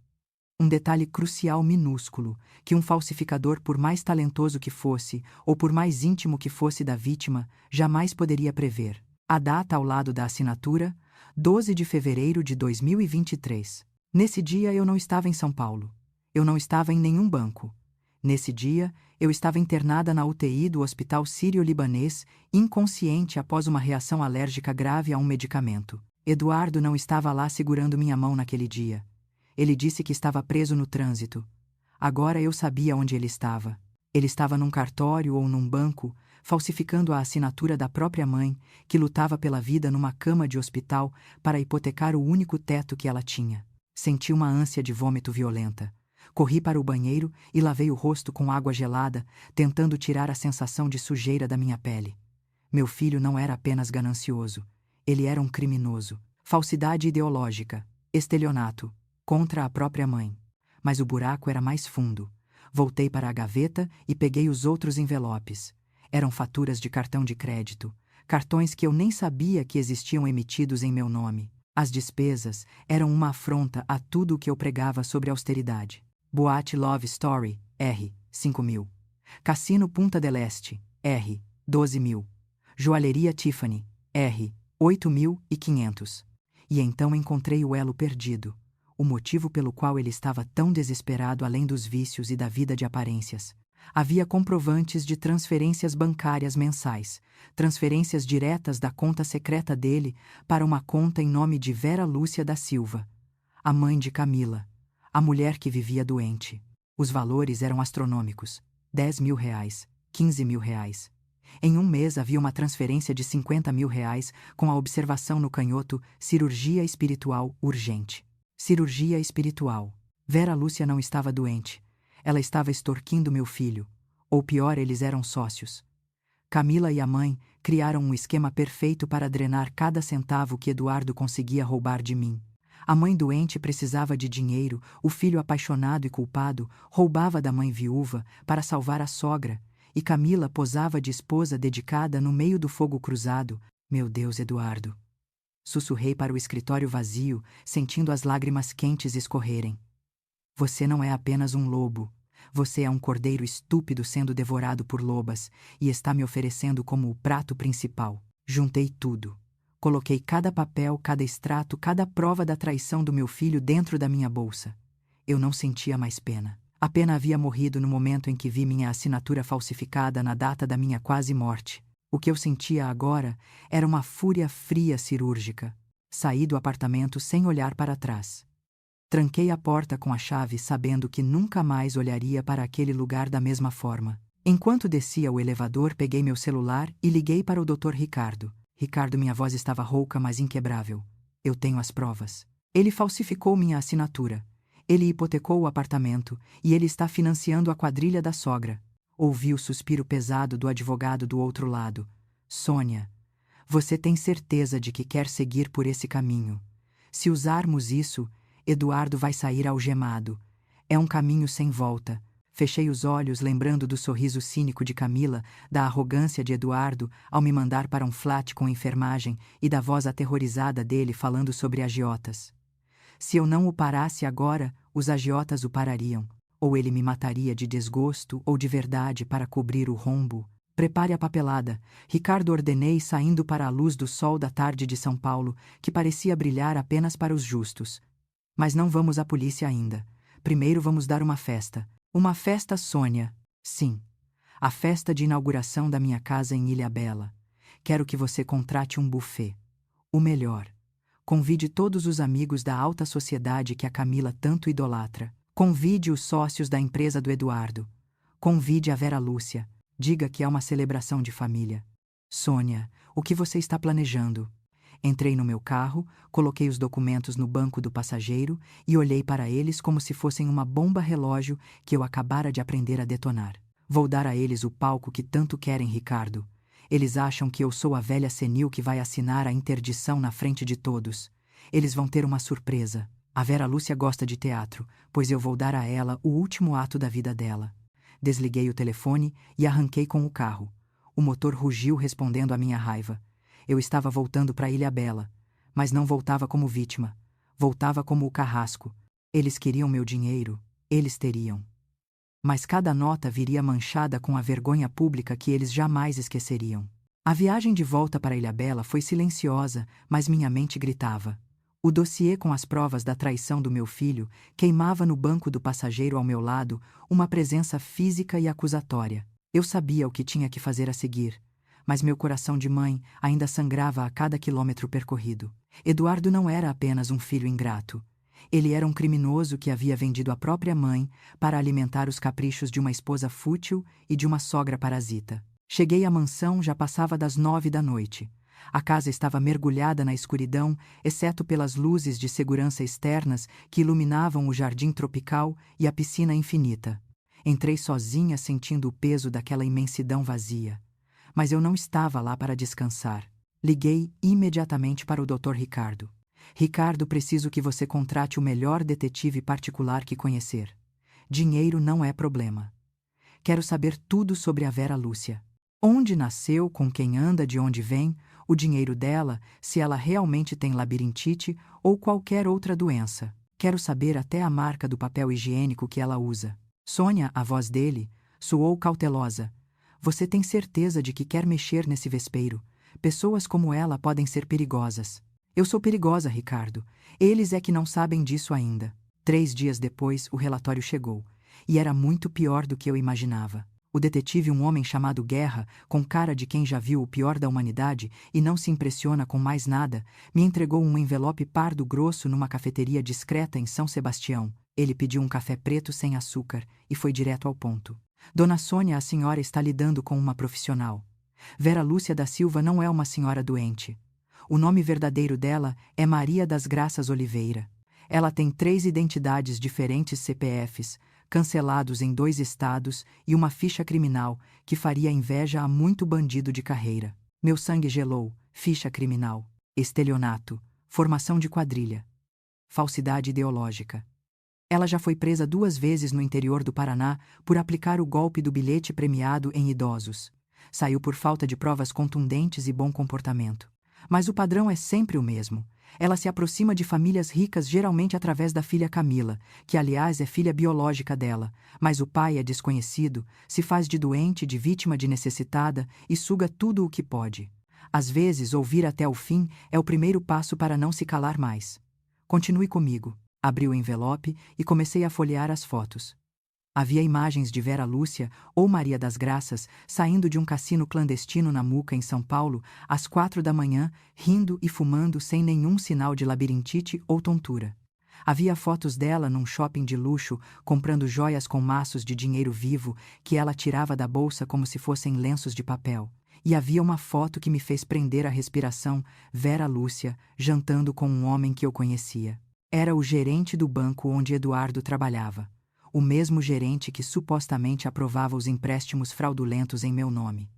Um detalhe crucial, minúsculo, que um falsificador, por mais talentoso que fosse, ou por mais íntimo que fosse da vítima, jamais poderia prever. A data ao lado da assinatura, 12 de fevereiro de 2023. Nesse dia eu não estava em São Paulo. Eu não estava em nenhum banco. Nesse dia, eu estava internada na UTI do Hospital Sírio-Libanês, inconsciente após uma reação alérgica grave a um medicamento. Eduardo não estava lá segurando minha mão naquele dia. Ele disse que estava preso no trânsito. Agora eu sabia onde ele estava. Ele estava num cartório ou num banco, falsificando a assinatura da própria mãe, que lutava pela vida numa cama de hospital para hipotecar o único teto que ela tinha. Senti uma ânsia de vômito violenta. Corri para o banheiro e lavei o rosto com água gelada, tentando tirar a sensação de sujeira da minha pele. Meu filho não era apenas ganancioso. Ele era um criminoso. Falsidade ideológica. Estelionato. Contra a própria mãe. Mas o buraco era mais fundo. Voltei para a gaveta e peguei os outros envelopes. Eram faturas de cartão de crédito. Cartões que eu nem sabia que existiam emitidos em meu nome. As despesas eram uma afronta a tudo o que eu pregava sobre austeridade. Boate Love Story, R. 5.000. Cassino Punta del Este, R. 12.000. Joalheria Tiffany, R. 8.500. E então encontrei o elo perdido. O motivo pelo qual ele estava tão desesperado, além dos vícios e da vida de aparências. Havia comprovantes de transferências bancárias mensais, transferências diretas da conta secreta dele para uma conta em nome de Vera Lúcia da Silva, a mãe de Camila, a mulher que vivia doente. Os valores eram astronômicos: R$ 10.000, R$ 15.000. Em um mês havia uma transferência de R$ 50.000 com a observação no canhoto: cirurgia espiritual urgente. Cirurgia espiritual. Vera Lúcia não estava doente. Ela estava extorquindo meu filho. Ou pior, eles eram sócios. Camila e a mãe criaram um esquema perfeito para drenar cada centavo que Eduardo conseguia roubar de mim. A mãe doente precisava de dinheiro, o filho apaixonado e culpado roubava da mãe viúva para salvar a sogra, e Camila posava de esposa dedicada no meio do fogo cruzado. Meu Deus, Eduardo! Sussurrei para o escritório vazio, sentindo as lágrimas quentes escorrerem. Você não é apenas um lobo. Você é um cordeiro estúpido sendo devorado por lobas e está me oferecendo como o prato principal. Juntei tudo. Coloquei cada papel, cada extrato, cada prova da traição do meu filho dentro da minha bolsa. Eu não sentia mais pena. A pena havia morrido no momento em que vi minha assinatura falsificada na data da minha quase morte. O que eu sentia agora era uma fúria fria cirúrgica. Saí do apartamento sem olhar para trás. Tranquei a porta com a chave, sabendo que nunca mais olharia para aquele lugar da mesma forma. Enquanto descia o elevador, peguei meu celular e liguei para o Dr. Ricardo. Ricardo, minha voz estava rouca, mas inquebrável. Eu tenho as provas. Ele falsificou minha assinatura. Ele hipotecou o apartamento e ele está financiando a quadrilha da sogra. Ouvi o suspiro pesado do advogado do outro lado. Sônia, você tem certeza de que quer seguir por esse caminho? Se usarmos isso, Eduardo vai sair algemado. É um caminho sem volta. Fechei os olhos, lembrando do sorriso cínico de Camila, da arrogância de Eduardo ao me mandar para um flat com enfermagem e da voz aterrorizada dele falando sobre agiotas. Se eu não o parasse agora, os agiotas o parariam. Ou ele me mataria de desgosto ou de verdade para cobrir o rombo. Prepare a papelada. Ricardo, ordenei, saindo para a luz do sol da tarde de São Paulo, que parecia brilhar apenas para os justos. Mas não vamos à polícia ainda. Primeiro vamos dar uma festa. Uma festa, Sônia. Sim. A festa de inauguração da minha casa em Ilhabela. Quero que você contrate um buffet. O melhor. Convide todos os amigos da alta sociedade que a Camila tanto idolatra. Convide os sócios da empresa do Eduardo. Convide a Vera Lúcia. Diga que é uma celebração de família. Sônia, o que você está planejando? Entrei no meu carro, coloquei os documentos no banco do passageiro e olhei para eles como se fossem uma bomba relógio que eu acabara de aprender a detonar. Vou dar a eles o palco que tanto querem, Ricardo. Eles acham que eu sou a velha senil que vai assinar a interdição na frente de todos. Eles vão ter uma surpresa. A Vera Lúcia gosta de teatro, pois eu vou dar a ela o último ato da vida dela. Desliguei o telefone e arranquei com o carro. O motor rugiu respondendo à minha raiva. Eu estava voltando para Ilhabela, mas não voltava como vítima. Voltava como o carrasco. Eles queriam meu dinheiro, eles teriam. Mas cada nota viria manchada com a vergonha pública que eles jamais esqueceriam. A viagem de volta para Ilhabela foi silenciosa, mas minha mente gritava. O dossiê com as provas da traição do meu filho queimava no banco do passageiro ao meu lado, uma presença física e acusatória. Eu sabia o que tinha que fazer a seguir. Mas meu coração de mãe ainda sangrava a cada quilômetro percorrido. Eduardo não era apenas um filho ingrato. Ele era um criminoso que havia vendido a própria mãe para alimentar os caprichos de uma esposa fútil e de uma sogra parasita. Cheguei à mansão, já passava das 9 da noite. A casa estava mergulhada na escuridão, exceto pelas luzes de segurança externas que iluminavam o jardim tropical e a piscina infinita. Entrei sozinha, sentindo o peso daquela imensidão vazia. Mas eu não estava lá para descansar. Liguei imediatamente para o Dr. Ricardo. Ricardo, preciso que você contrate o melhor detetive particular que conhecer. Dinheiro não é problema. Quero saber tudo sobre a Vera Lúcia. Onde nasceu, com quem anda, de onde vem, o dinheiro dela, se ela realmente tem labirintite ou qualquer outra doença. Quero saber até a marca do papel higiênico que ela usa. Sônia, a voz dele, soou cautelosa. Você tem certeza de que quer mexer nesse vespeiro? Pessoas como ela podem ser perigosas. Eu sou perigosa, Ricardo. Eles é que não sabem disso ainda. 3 dias depois, o relatório chegou. E era muito pior do que eu imaginava. O detetive, um homem chamado Guerra, com cara de quem já viu o pior da humanidade e não se impressiona com mais nada, me entregou um envelope pardo grosso numa cafeteria discreta em São Sebastião. Ele pediu um café preto sem açúcar e foi direto ao ponto. Dona Sônia, a senhora está lidando com uma profissional. Vera Lúcia da Silva não é uma senhora doente. O nome verdadeiro dela é Maria das Graças Oliveira. Ela tem 3 identidades diferentes CPFs, cancelados em 2 estados e uma ficha criminal que faria inveja a muito bandido de carreira. Meu sangue gelou, ficha criminal, estelionato, formação de quadrilha, falsidade ideológica. Ela já foi presa 2 vezes no interior do Paraná por aplicar o golpe do bilhete premiado em idosos. Saiu por falta de provas contundentes e bom comportamento. Mas o padrão é sempre o mesmo. Ela se aproxima de famílias ricas geralmente através da filha Camila, que aliás é filha biológica dela, mas o pai é desconhecido, se faz de doente, de vítima de necessitada e suga tudo o que pode. Às vezes, ouvir até o fim é o primeiro passo para não se calar mais. Continue comigo. Abri o envelope e comecei a folhear as fotos. Havia imagens de Vera Lúcia ou Maria das Graças saindo de um cassino clandestino na Muca, em São Paulo, às 4 da manhã, rindo e fumando sem nenhum sinal de labirintite ou tontura. Havia fotos dela num shopping de luxo, comprando joias com maços de dinheiro vivo que ela tirava da bolsa como se fossem lenços de papel. E havia uma foto que me fez prender a respiração, Vera Lúcia, jantando com um homem que eu conhecia. Era o gerente do banco onde Eduardo trabalhava. O mesmo gerente que supostamente aprovava os empréstimos fraudulentos em meu nome.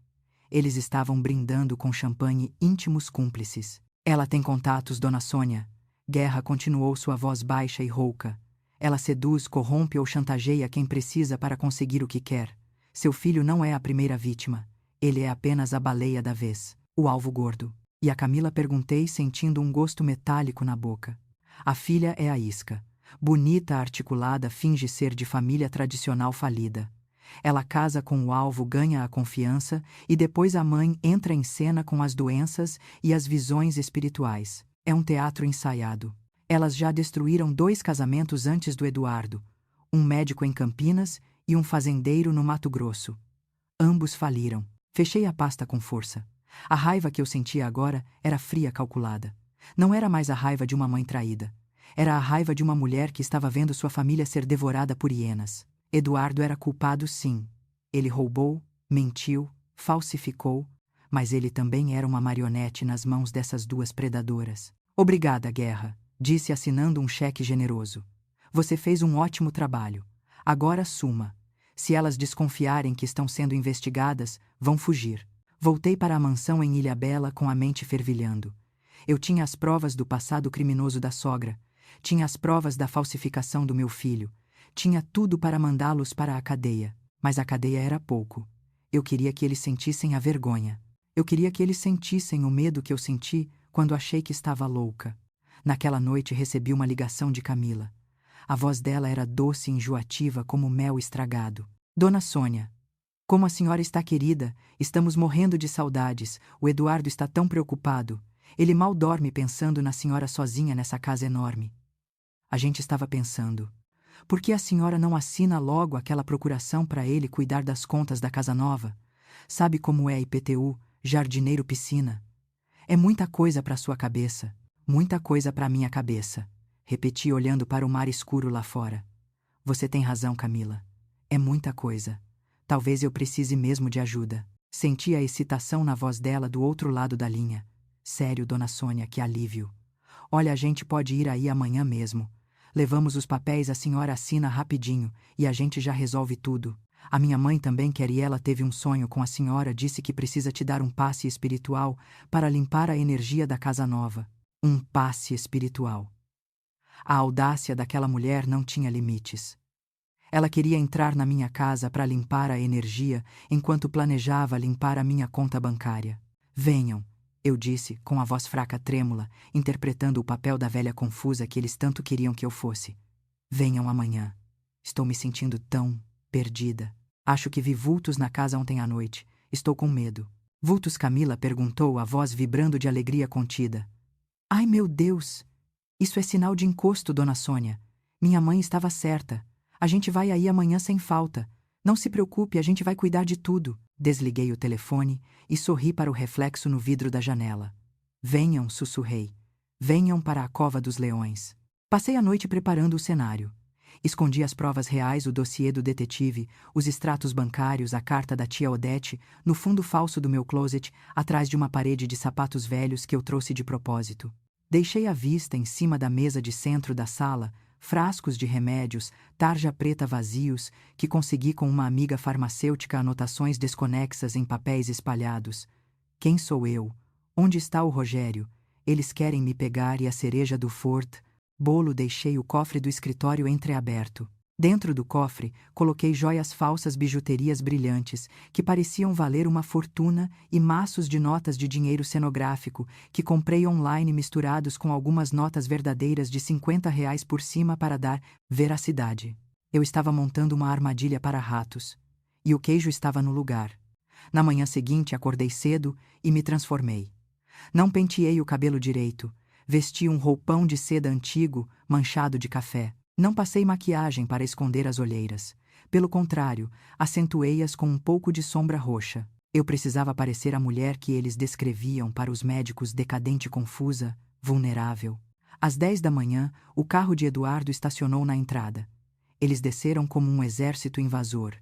Eles estavam brindando com champanhe íntimos cúmplices. Ela tem contatos, dona Sônia. Guerra continuou, sua voz baixa e rouca. Ela seduz, corrompe ou chantageia quem precisa para conseguir o que quer. Seu filho não é a primeira vítima. Ele é apenas a baleia da vez, o alvo gordo. E a Camila, perguntei, sentindo um gosto metálico na boca. A filha é a isca. Bonita, articulada, finge ser de família tradicional falida. Ela casa com o alvo, ganha a confiança e depois a mãe entra em cena com as doenças e as visões espirituais. É um teatro ensaiado. Elas já destruíram 2 casamentos antes do Eduardo, um médico em Campinas e um fazendeiro no Mato Grosso. Ambos faliram. Fechei a pasta com força. A raiva que eu sentia agora era fria, calculada. Não era mais a raiva de uma mãe traída. Era a raiva de uma mulher que estava vendo sua família ser devorada por hienas. Eduardo era culpado, sim. Ele roubou, mentiu, falsificou, mas ele também era uma marionete nas mãos dessas 2 predadoras. Obrigada, Guerra, disse assinando um cheque generoso. Você fez um ótimo trabalho. Agora suma. Se elas desconfiarem que estão sendo investigadas, vão fugir. Voltei para a mansão em Ilhabela com a mente fervilhando. Eu tinha as provas do passado criminoso da sogra. Tinha as provas da falsificação do meu filho. Tinha tudo para mandá-los para a cadeia. Mas a cadeia era pouco. Eu queria que eles sentissem a vergonha. Eu queria que eles sentissem o medo que eu senti quando achei que estava louca. Naquela noite recebi uma ligação de Camila. A voz dela era doce e enjoativa como mel estragado. Dona Sônia, como a senhora está querida, estamos morrendo de saudades. O Eduardo está tão preocupado. Ele mal dorme pensando na senhora sozinha nessa casa enorme. A gente estava pensando. Por que a senhora não assina logo aquela procuração para ele cuidar das contas da casa nova? Sabe como é IPTU, jardineiro, piscina? É muita coisa para sua cabeça, muita coisa para minha cabeça. Repeti olhando para o mar escuro lá fora. Você tem razão, Camila. É muita coisa. Talvez eu precise mesmo de ajuda. Senti a excitação na voz dela do outro lado da linha. Sério, dona Sônia, que alívio. Olha, a gente pode ir aí amanhã mesmo. Levamos os papéis, a senhora assina rapidinho e a gente já resolve tudo. A minha mãe também quer e ela teve um sonho com a senhora, disse que precisa te dar um passe espiritual para limpar a energia da casa nova. Um passe espiritual. A audácia daquela mulher não tinha limites. Ela queria entrar na minha casa para limpar a energia enquanto planejava limpar a minha conta bancária. Venham, eu disse, com a voz fraca trêmula, interpretando o papel da velha confusa que eles tanto queriam que eu fosse. Venham amanhã. Estou me sentindo tão perdida. Acho que vi vultos na casa ontem à noite. Estou com medo. Vultos? Camila perguntou, a voz vibrando de alegria contida. Ai, meu Deus! Isso é sinal de encosto, dona Sônia. Minha mãe estava certa. A gente vai aí amanhã sem falta. Não se preocupe, a gente vai cuidar de tudo. Desliguei o telefone e sorri para o reflexo no vidro da janela. Venham, sussurrei. Venham para a Cova dos Leões. Passei a noite preparando o cenário. Escondi as provas reais, o dossiê do detetive, os extratos bancários, a carta da tia Odete, no fundo falso do meu closet, atrás de uma parede de sapatos velhos que eu trouxe de propósito. Deixei à vista, em cima da mesa de centro da sala, frascos de remédios, tarja preta vazios, que consegui com uma amiga farmacêutica, anotações desconexas em papéis espalhados. Quem sou eu? Onde está o Rogério? Eles querem me pegar e a cereja do Ford. Bolo. Deixei o cofre do escritório entreaberto. Dentro do cofre, coloquei joias falsas, bijuterias brilhantes, que pareciam valer uma fortuna, e maços de notas de dinheiro cenográfico, que comprei online misturados com algumas notas verdadeiras de R$ 50 por cima para dar veracidade. Eu estava montando uma armadilha para ratos. E o queijo estava no lugar. Na manhã seguinte, acordei cedo e me transformei. Não penteei o cabelo direito. Vesti um roupão de seda antigo, manchado de café. Não passei maquiagem para esconder as olheiras. Pelo contrário, acentuei-as com um pouco de sombra roxa. Eu precisava parecer a mulher que eles descreviam para os médicos, decadente, confusa, vulnerável. Às 10 da manhã, o carro de Eduardo estacionou na entrada. Eles desceram como um exército invasor.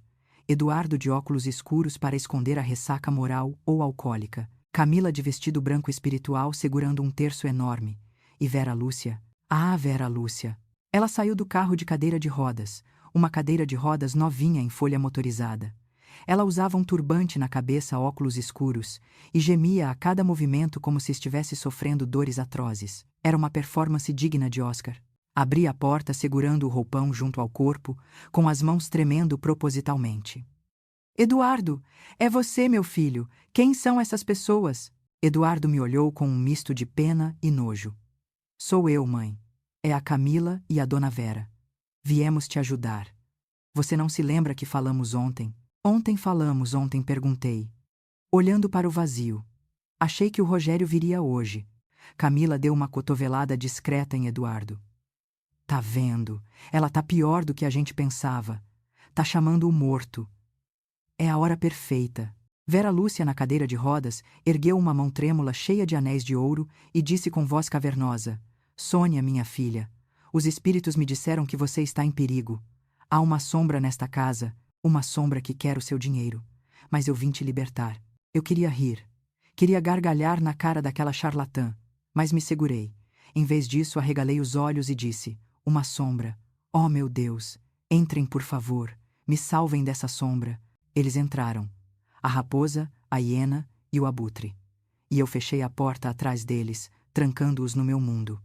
Eduardo de óculos escuros para esconder a ressaca moral ou alcoólica. Camila de vestido branco espiritual segurando um terço enorme. E Vera Lúcia. Ah, Vera Lúcia. Ela saiu do carro de cadeira de rodas, uma cadeira de rodas novinha em folha motorizada. Ela usava um turbante na cabeça, óculos escuros, e gemia a cada movimento como se estivesse sofrendo dores atrozes. Era uma performance digna de Oscar. Abri a porta segurando o roupão junto ao corpo, com as mãos tremendo propositalmente. Eduardo, é você, meu filho. Quem são essas pessoas? Eduardo me olhou com um misto de pena e nojo. Sou eu, mãe. É a Camila e a dona Vera. Viemos te ajudar. Você não se lembra que falamos ontem? Ontem falamos, ontem perguntei. Olhando para o vazio. Achei que o Rogério viria hoje. Camila deu uma cotovelada discreta em Eduardo. Tá vendo? Ela tá pior do que a gente pensava. Tá chamando o morto. É a hora perfeita. Vera Lúcia, na cadeira de rodas, ergueu uma mão trêmula cheia de anéis de ouro e disse com voz cavernosa: Sônia, minha filha, os espíritos me disseram que você está em perigo. Há uma sombra nesta casa, uma sombra que quer o seu dinheiro. Mas eu vim te libertar. Eu queria rir. Queria gargalhar na cara daquela charlatã, mas me segurei. Em vez disso, arregalei os olhos e disse: uma sombra. Oh, meu Deus! Entrem, por favor. Me salvem dessa sombra. Eles entraram. A raposa, a hiena e o abutre. E eu fechei a porta atrás deles, trancando-os no meu mundo.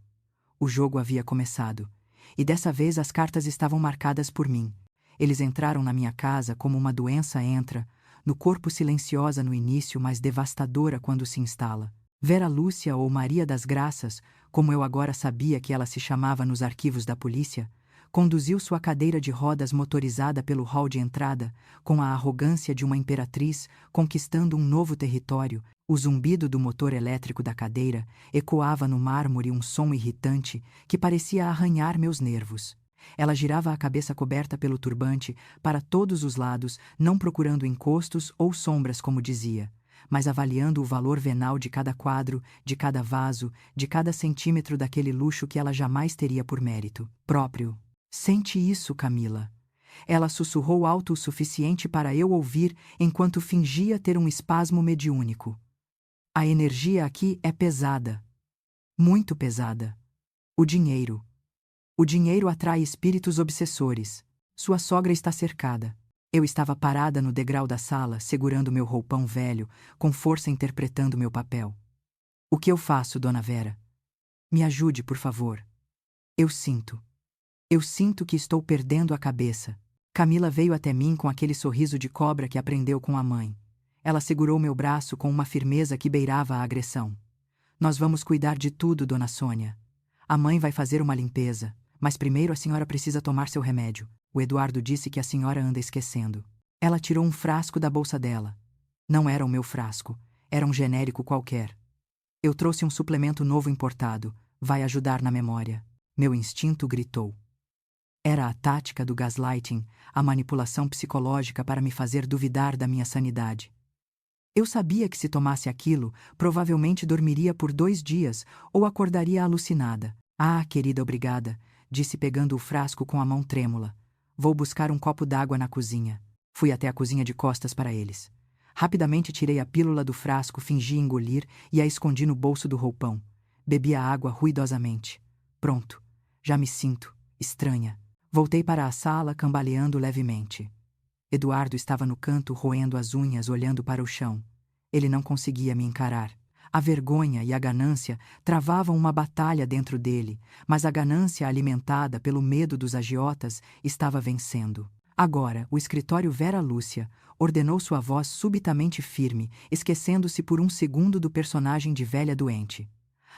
O jogo havia começado. E dessa vez as cartas estavam marcadas por mim. Eles entraram na minha casa como uma doença entra, no corpo, silenciosa no início, mas devastadora quando se instala. Vera Lúcia, ou Maria das Graças, como eu agora sabia que ela se chamava nos arquivos da polícia, conduziu sua cadeira de rodas motorizada pelo hall de entrada, com a arrogância de uma imperatriz conquistando um novo território. O zumbido do motor elétrico da cadeira ecoava no mármore, um som irritante que parecia arranhar meus nervos. Ela girava a cabeça coberta pelo turbante para todos os lados, não procurando encostos ou sombras, como dizia, mas avaliando o valor venal de cada quadro, de cada vaso, de cada centímetro daquele luxo que ela jamais teria por mérito próprio. Sente isso, Camila. Ela sussurrou alto o suficiente para eu ouvir enquanto fingia ter um espasmo mediúnico. A energia aqui é pesada. Muito pesada. O dinheiro. O dinheiro atrai espíritos obsessores. Sua sogra está cercada. Eu estava parada no degrau da sala, segurando meu roupão velho, com força interpretando meu papel. O que eu faço, dona Vera? Me ajude, por favor. Eu sinto que estou perdendo a cabeça. Camila veio até mim com aquele sorriso de cobra que aprendeu com a mãe. Ela segurou meu braço com uma firmeza que beirava a agressão. Nós vamos cuidar de tudo, dona Sônia. A mãe vai fazer uma limpeza, mas primeiro a senhora precisa tomar seu remédio. O Eduardo disse que a senhora anda esquecendo. Ela tirou um frasco da bolsa dela. Não era o meu frasco, era um genérico qualquer. Eu trouxe um suplemento novo importado, vai ajudar na memória. Meu instinto gritou. Era a tática do gaslighting, a manipulação psicológica para me fazer duvidar da minha sanidade. Eu sabia que se tomasse aquilo, provavelmente dormiria por 2 dias ou acordaria alucinada. Ah, querida, obrigada, disse pegando o frasco com a mão trêmula. Vou buscar um copo d'água na cozinha. Fui até a cozinha de costas para eles. Rapidamente tirei a pílula do frasco, fingi engolir e a escondi no bolso do roupão. Bebi a água ruidosamente. Pronto. Já me sinto estranha. Voltei para a sala, cambaleando levemente. Eduardo estava no canto, roendo as unhas, olhando para o chão. Ele não conseguia me encarar. A vergonha e a ganância travavam uma batalha dentro dele, mas a ganância, alimentada pelo medo dos agiotas, estava vencendo. Agora, o escritório Vera Lúcia, ordenou sua voz subitamente firme, esquecendo-se por um segundo do personagem de velha doente.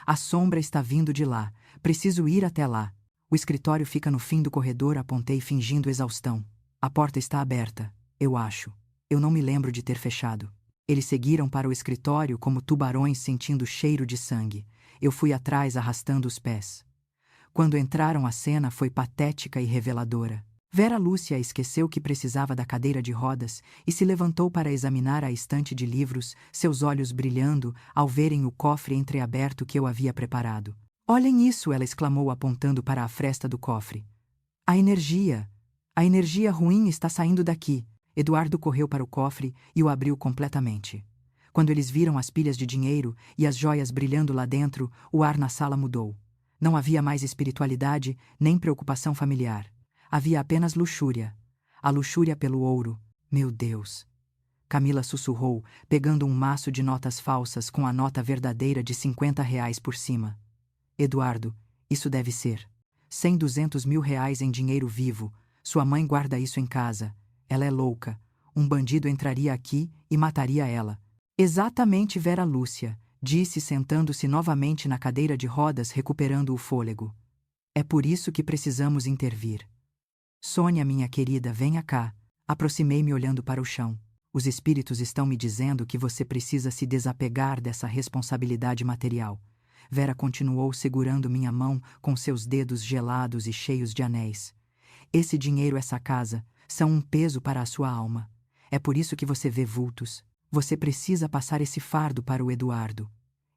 A sombra está vindo de lá. Preciso ir até lá. O escritório fica no fim do corredor, apontei fingindo exaustão. A porta está aberta, eu acho. Eu não me lembro de ter fechado. Eles seguiram para o escritório como tubarões sentindo o cheiro de sangue. Eu fui atrás arrastando os pés. Quando entraram, a cena foi patética e reveladora. Vera Lúcia esqueceu que precisava da cadeira de rodas e se levantou para examinar a estante de livros, seus olhos brilhando ao verem o cofre entreaberto que eu havia preparado. Olhem isso, ela exclamou apontando para a fresta do cofre. A energia ruim está saindo daqui. Eduardo correu para o cofre e o abriu completamente. Quando eles viram as pilhas de dinheiro e as joias brilhando lá dentro, o ar na sala mudou. Não havia mais espiritualidade nem preocupação familiar. Havia apenas luxúria. A luxúria pelo ouro. Meu Deus! Camila sussurrou, pegando um maço de notas falsas com a nota verdadeira de R$ 50 por cima. Eduardo, isso deve ser 100, 200 mil reais em dinheiro vivo. Sua mãe guarda isso em casa. Ela é louca. Um bandido entraria aqui e mataria ela. Exatamente, Vera Lúcia, disse sentando-se novamente na cadeira de rodas, recuperando o fôlego. É por isso que precisamos intervir. Sônia, minha querida, venha cá. Aproximei-me olhando para o chão. Os espíritos estão me dizendo que você precisa se desapegar dessa responsabilidade material. Vera continuou segurando minha mão com seus dedos gelados e cheios de anéis. Esse dinheiro, essa casa, são um peso para a sua alma. É por isso que você vê vultos. Você precisa passar esse fardo para o Eduardo.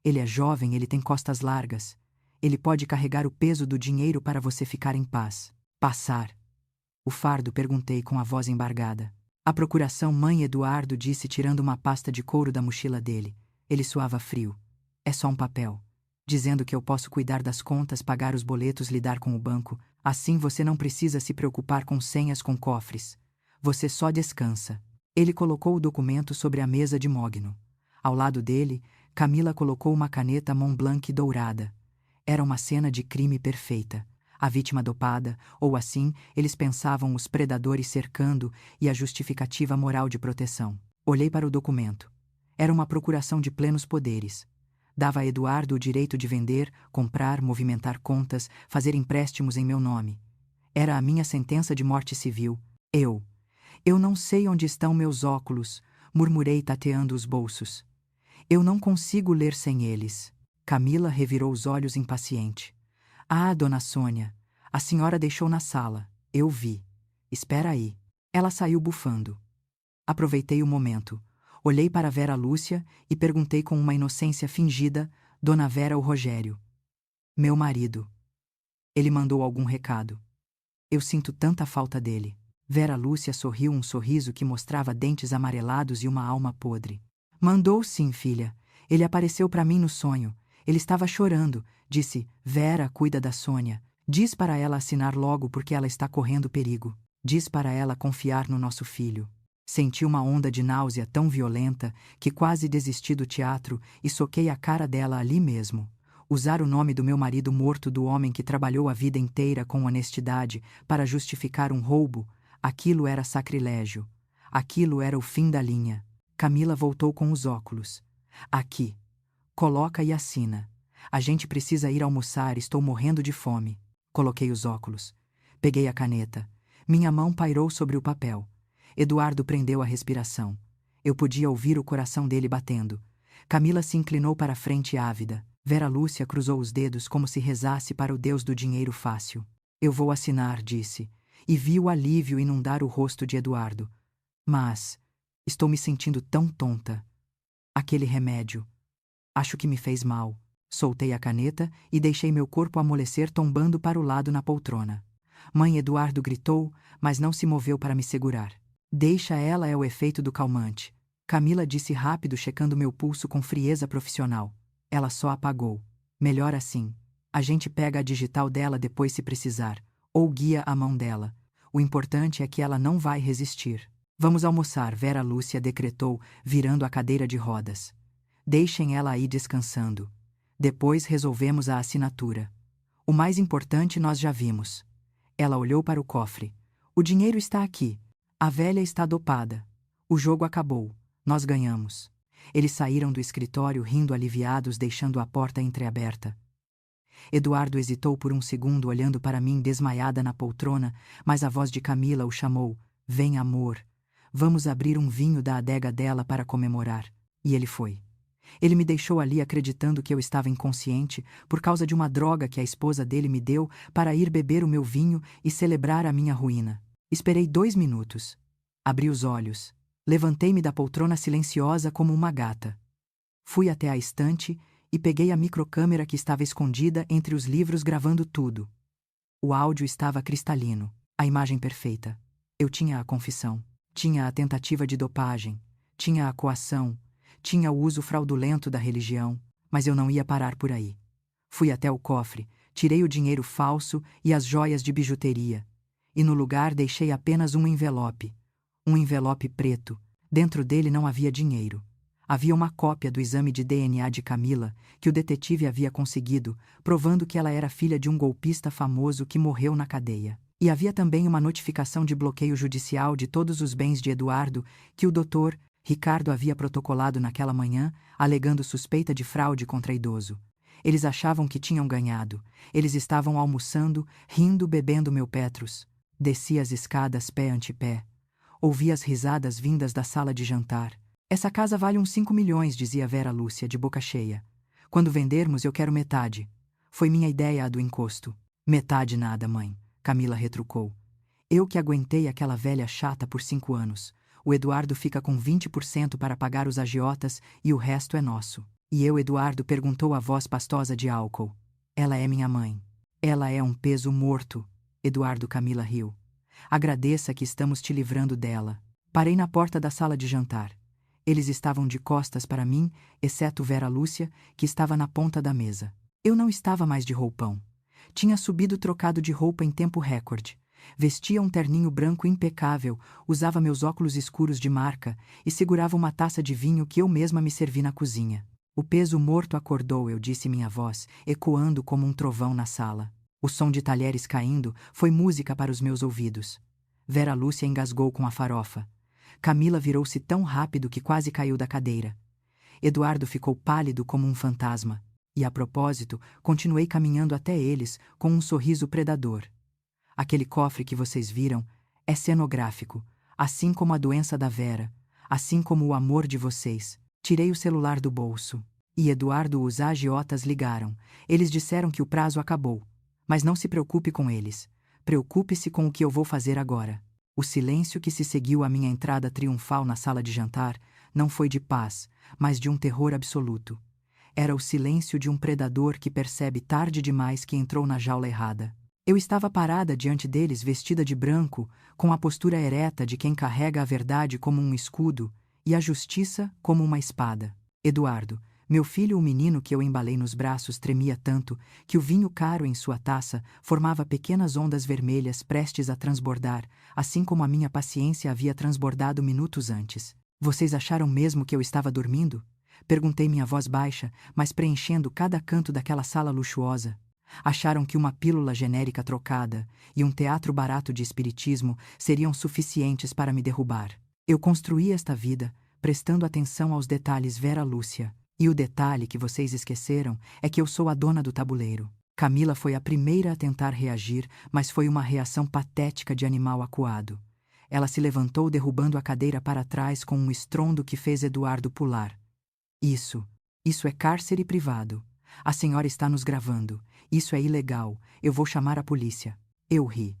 Ele é jovem, ele tem costas largas. Ele pode carregar o peso do dinheiro para você ficar em paz. Passar. O fardo, perguntei com a voz embargada. A procuração, mãe, Eduardo disse tirando uma pasta de couro da mochila dele. Ele suava frio. É só um papel. Dizendo que eu posso cuidar das contas, pagar os boletos, lidar com o banco. Assim você não precisa se preocupar com senhas, com cofres. Você só descansa. Ele colocou o documento sobre a mesa de mogno. Ao lado dele, Camila colocou uma caneta Montblanc dourada. Era uma cena de crime perfeita. A vítima dopada, ou assim, eles pensavam, os predadores cercando e a justificativa moral de proteção. Olhei para o documento. Era uma procuração de plenos poderes. Dava a Eduardo o direito de vender, comprar, movimentar contas, fazer empréstimos em meu nome. Era a minha sentença de morte civil. Eu não sei onde estão meus óculos, murmurei tateando os bolsos. Eu não consigo ler sem eles. Camila revirou os olhos impaciente. Ah, dona Sônia, a senhora deixou na sala. Eu vi. Espera aí. Ela saiu bufando. Aproveitei o momento. Olhei para Vera Lúcia e perguntei com uma inocência fingida, Dona Vera ou Rogério? Meu marido. Ele mandou algum recado. Eu sinto tanta falta dele. Vera Lúcia sorriu, um sorriso que mostrava dentes amarelados e uma alma podre. Mandou sim, filha. Ele apareceu para mim no sonho. Ele estava chorando. Disse, Vera, cuida da Sônia. Diz para ela assinar logo porque ela está correndo perigo. Diz para ela confiar no nosso filho. Senti uma onda de náusea tão violenta que quase desisti do teatro e soquei a cara dela ali mesmo. Usar o nome do meu marido morto, do homem que trabalhou a vida inteira com honestidade para justificar um roubo, aquilo era sacrilégio. Aquilo era o fim da linha. Camila voltou com os óculos. Aqui. Coloca e assina. A gente precisa ir almoçar, estou morrendo de fome. Coloquei os óculos. Peguei a caneta. Minha mão pairou sobre o papel. Eduardo prendeu a respiração. Eu podia ouvir o coração dele batendo. Camila se inclinou para a frente ávida. Vera Lúcia cruzou os dedos como se rezasse para o Deus do dinheiro fácil. Eu vou assinar, disse, e vi o alívio inundar o rosto de Eduardo. Mas estou me sentindo tão tonta. Aquele remédio. Acho que me fez mal. Soltei a caneta e deixei meu corpo amolecer tombando para o lado na poltrona. Mãe, Eduardo gritou, mas não se moveu para me segurar. Deixa ela, é o efeito do calmante. Camila disse rápido, checando meu pulso com frieza profissional. Ela só apagou. Melhor assim. A gente pega a digital dela depois se precisar, ou guia a mão dela. O importante é que ela não vai resistir. Vamos almoçar, Vera Lúcia decretou, virando a cadeira de rodas. Deixem ela aí descansando. Depois resolvemos a assinatura. O mais importante nós já vimos. Ela olhou para o cofre. O dinheiro está aqui. A velha está dopada. O jogo acabou. Nós ganhamos. Eles saíram do escritório rindo aliviados, deixando a porta entreaberta. Eduardo hesitou por um segundo, olhando para mim desmaiada na poltrona, mas a voz de Camila o chamou. Vem, amor. Vamos abrir um vinho da adega dela para comemorar. E ele foi. Ele me deixou ali acreditando que eu estava inconsciente por causa de uma droga que a esposa dele me deu para ir beber o meu vinho e celebrar a minha ruína. Esperei 2 minutos. Abri os olhos. Levantei-me da poltrona silenciosa como uma gata. Fui até a estante e peguei a microcâmera que estava escondida entre os livros, gravando tudo. O áudio estava cristalino, a imagem perfeita. Eu tinha a confissão, tinha a tentativa de dopagem, tinha a coação, tinha o uso fraudulento da religião, mas eu não ia parar por aí. Fui até o cofre, tirei o dinheiro falso e as joias de bijuteria, e no lugar deixei apenas um envelope preto. Dentro dele não havia dinheiro. Havia uma cópia do exame de DNA de Camila, que o detetive havia conseguido, provando que ela era filha de um golpista famoso que morreu na cadeia. E havia também uma notificação de bloqueio judicial de todos os bens de Eduardo, que o Dr. Ricardo havia protocolado naquela manhã, alegando suspeita de fraude contra idoso. Eles achavam que tinham ganhado. Eles estavam almoçando, rindo, bebendo meu Petrus. Desci as escadas pé ante pé. Ouvi as risadas vindas da sala de jantar. Essa casa vale uns 5 milhões, dizia Vera Lúcia, de boca cheia. Quando vendermos, eu quero metade. Foi minha ideia a do encosto. Metade nada, mãe, Camila retrucou. Eu que aguentei aquela velha chata por 5 anos. O Eduardo fica com 20% para pagar os agiotas e o resto é nosso. E eu, Eduardo, perguntou a voz pastosa de álcool. Ela é minha mãe. Ela é um peso morto. Eduardo, Camila riu. Agradeça que estamos te livrando dela. Parei na porta da sala de jantar. Eles estavam de costas para mim, exceto Vera Lúcia, que estava na ponta da mesa. Eu não estava mais de roupão. Tinha subido trocado de roupa em tempo recorde. Vestia um terninho branco impecável, usava meus óculos escuros de marca e segurava uma taça de vinho que eu mesma me servi na cozinha. O peso morto acordou, eu disse minha voz, ecoando como um trovão na sala. O som de talheres caindo foi música para os meus ouvidos. Vera Lúcia engasgou com a farofa. Camila virou-se tão rápido que quase caiu da cadeira. Eduardo ficou pálido como um fantasma. E, a propósito, continuei caminhando até eles com um sorriso predador. Aquele cofre que vocês viram é cenográfico, assim como a doença da Vera, assim como o amor de vocês. Tirei o celular do bolso. E Eduardo, os agiotas ligaram. Eles disseram que o prazo acabou. Mas não se preocupe com eles. Preocupe-se com o que eu vou fazer agora. O silêncio que se seguiu à minha entrada triunfal na sala de jantar não foi de paz, mas de um terror absoluto. Era o silêncio de um predador que percebe tarde demais que entrou na jaula errada. Eu estava parada diante deles, vestida de branco, com a postura ereta de quem carrega a verdade como um escudo e a justiça como uma espada. Eduardo, meu filho, o menino que eu embalei nos braços, tremia tanto que o vinho caro em sua taça formava pequenas ondas vermelhas prestes a transbordar, assim como a minha paciência havia transbordado minutos antes. Vocês acharam mesmo que eu estava dormindo? Perguntei, minha voz baixa, mas preenchendo cada canto daquela sala luxuosa. Acharam que uma pílula genérica trocada e um teatro barato de espiritismo seriam suficientes para me derrubar. Eu construí esta vida, prestando atenção aos detalhes, Vera Lúcia. E o detalhe que vocês esqueceram é que eu sou a dona do tabuleiro. Camila foi a primeira a tentar reagir, mas foi uma reação patética de animal acuado. Ela se levantou, derrubando a cadeira para trás com um estrondo que fez Eduardo pular. Isso é cárcere privado. A senhora está nos gravando. Isso é ilegal. Eu vou chamar a polícia. Eu ri.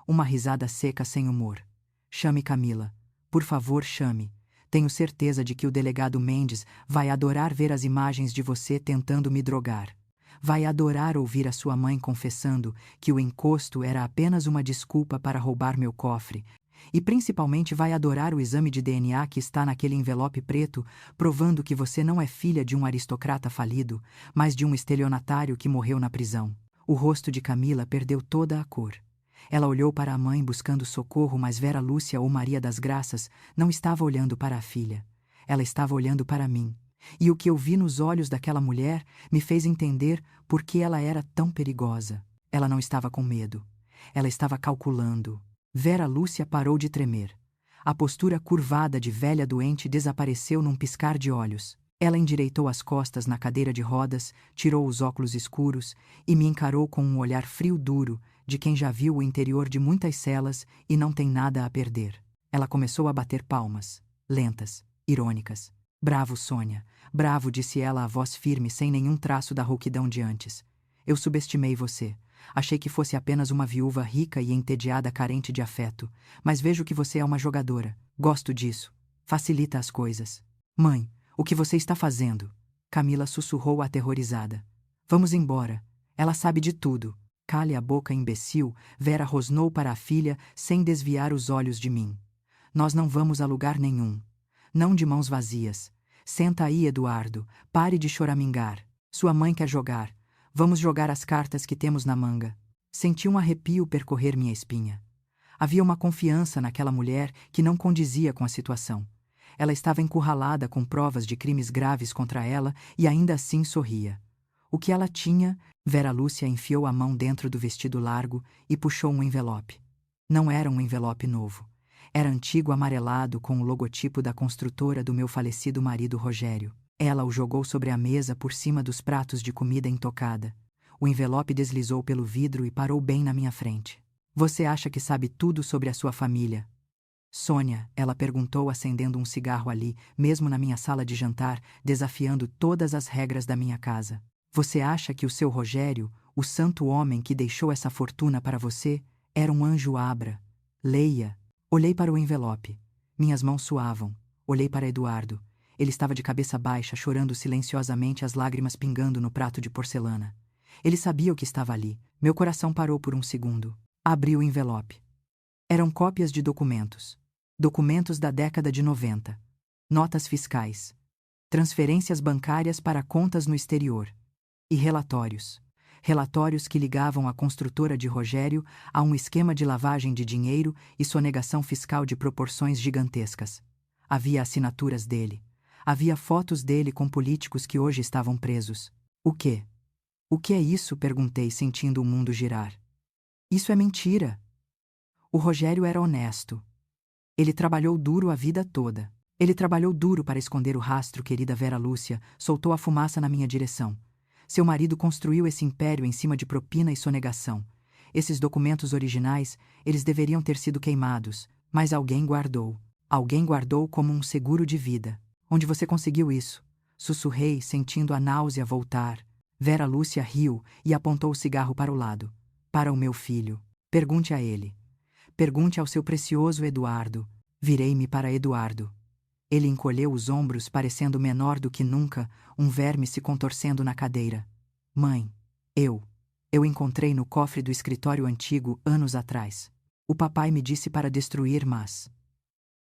Uma risada seca sem humor. Chame Camila. Por favor, chame. Tenho certeza de que o delegado Mendes vai adorar ver as imagens de você tentando me drogar. Vai adorar ouvir a sua mãe confessando que o encosto era apenas uma desculpa para roubar meu cofre. E principalmente vai adorar o exame de DNA que está naquele envelope preto, provando que você não é filha de um aristocrata falido, mas de um estelionatário que morreu na prisão. O rosto de Camila perdeu toda a cor. Ela olhou para a mãe buscando socorro, mas Vera Lúcia ou Maria das Graças não estava olhando para a filha. Ela estava olhando para mim. E o que eu vi nos olhos daquela mulher me fez entender por que ela era tão perigosa. Ela não estava com medo. Ela estava calculando. Vera Lúcia parou de tremer. A postura curvada de velha doente desapareceu num piscar de olhos. Ela endireitou as costas na cadeira de rodas, tirou os óculos escuros e me encarou com um olhar frio duro de quem já viu o interior de muitas celas e não tem nada a perder. Ela começou a bater palmas, lentas, irônicas. Bravo, Sônia. Bravo, disse ela a voz firme, sem nenhum traço da rouquidão de antes. Eu subestimei você. Achei que fosse apenas uma viúva rica e entediada carente de afeto. Mas vejo que você é uma jogadora. Gosto disso. Facilita as coisas. Mãe, o que você está fazendo? Camila sussurrou aterrorizada. Vamos embora. Ela sabe de tudo. Cale a boca, imbecil. Vera rosnou para a filha, sem desviar os olhos de mim. Nós não vamos a lugar nenhum. Não de mãos vazias. Senta aí, Eduardo. Pare de choramingar. Sua mãe quer jogar. Vamos jogar as cartas que temos na manga. Senti um arrepio percorrer minha espinha. Havia uma confiança naquela mulher que não condizia com a situação. Ela estava encurralada com provas de crimes graves contra ela e ainda assim sorria. O que ela tinha? Vera Lúcia enfiou a mão dentro do vestido largo e puxou um envelope. Não era um envelope novo. Era antigo, amarelado, com o logotipo da construtora do meu falecido marido Rogério. Ela o jogou sobre a mesa por cima dos pratos de comida intocada. O envelope deslizou pelo vidro e parou bem na minha frente. Você acha que sabe tudo sobre a sua família? Sônia, ela perguntou acendendo um cigarro ali, mesmo na minha sala de jantar, desafiando todas as regras da minha casa. Você acha que o seu Rogério, o santo homem que deixou essa fortuna para você, era um anjo Abra? Leia. Olhei para o envelope. Minhas mãos suavam. Olhei para Eduardo. Ele estava de cabeça baixa, chorando silenciosamente, as lágrimas pingando no prato de porcelana. Ele sabia o que estava ali. Meu coração parou por um segundo. Abri o envelope. Eram cópias de documentos. Documentos da década de 90. Notas fiscais. Transferências bancárias para contas no exterior. E relatórios. Relatórios que ligavam a construtora de Rogério a um esquema de lavagem de dinheiro e sonegação fiscal de proporções gigantescas. Havia assinaturas dele. Havia fotos dele com políticos que hoje estavam presos. O quê? O que é isso? Perguntei, sentindo o mundo girar. Isso é mentira. O Rogério era honesto. Ele trabalhou duro a vida toda. Ele trabalhou duro para esconder o rastro, querida Vera Lúcia, soltou a fumaça na minha direção. Seu marido construiu esse império em cima de propina e sonegação. Esses documentos originais, eles deveriam ter sido queimados, mas alguém guardou. Alguém guardou como um seguro de vida. Onde você conseguiu isso? Sussurrei, sentindo a náusea voltar. Vera Lúcia riu e apontou o cigarro para o lado. Para o meu filho. Pergunte a ele. Pergunte ao seu precioso Eduardo. Virei-me para Eduardo. Ele encolheu os ombros, parecendo menor do que nunca, um verme se contorcendo na cadeira. Mãe, eu encontrei no cofre do escritório antigo anos atrás. O papai me disse para destruir, mas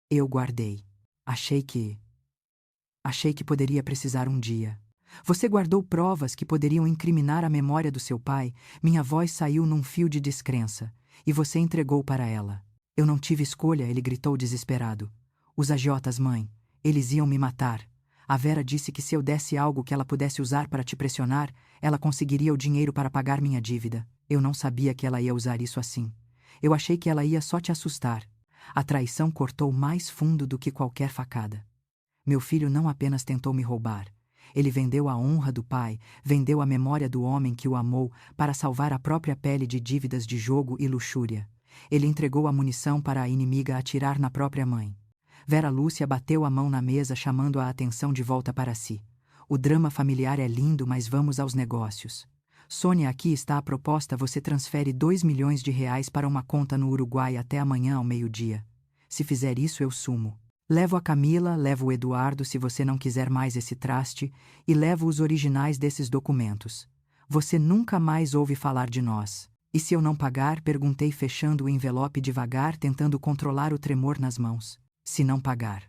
eu guardei. Achei que poderia precisar um dia. Você guardou provas que poderiam incriminar a memória do seu pai. Minha voz saiu num fio de descrença. E você entregou para ela. Eu não tive escolha, ele gritou desesperado. Os agiotas, mãe. Eles iam me matar. A Vera disse que se eu desse algo que ela pudesse usar para te pressionar, ela conseguiria o dinheiro para pagar minha dívida. Eu não sabia que ela ia usar isso assim. Eu achei que ela ia só te assustar. A traição cortou mais fundo do que qualquer facada. Meu filho não apenas tentou me roubar. Ele vendeu a honra do pai, vendeu a memória do homem que o amou para salvar a própria pele de dívidas de jogo e luxúria. Ele entregou a munição para a inimiga atirar na própria mãe. Vera Lúcia bateu a mão na mesa, chamando a atenção de volta para si. O drama familiar é lindo, mas vamos aos negócios. Sônia, aqui está a proposta. Você transfere 2 milhões de reais para uma conta no Uruguai até amanhã ao meio-dia. Se fizer isso, eu sumo. Levo a Camila, levo o Eduardo se você não quiser mais esse traste, e levo os originais desses documentos. Você nunca mais ouve falar de nós. E se eu não pagar? Perguntei, fechando o envelope devagar, tentando controlar o tremor nas mãos. Se não pagar.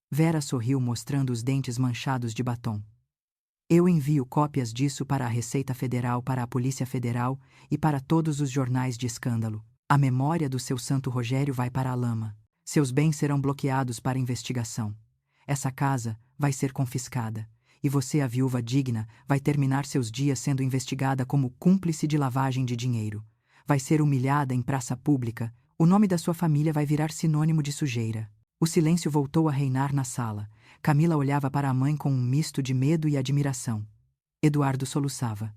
Vera sorriu, mostrando os dentes manchados de batom. Eu envio cópias disso para a Receita Federal, para a Polícia Federal e para todos os jornais de escândalo. A memória do seu santo Rogério vai para a lama. Seus bens serão bloqueados para investigação. Essa casa vai ser confiscada. E você, a viúva digna, vai terminar seus dias sendo investigada como cúmplice de lavagem de dinheiro. Vai ser humilhada em praça pública. O nome da sua família vai virar sinônimo de sujeira. O silêncio voltou a reinar na sala. Camila olhava para a mãe com um misto de medo e admiração. Eduardo soluçava.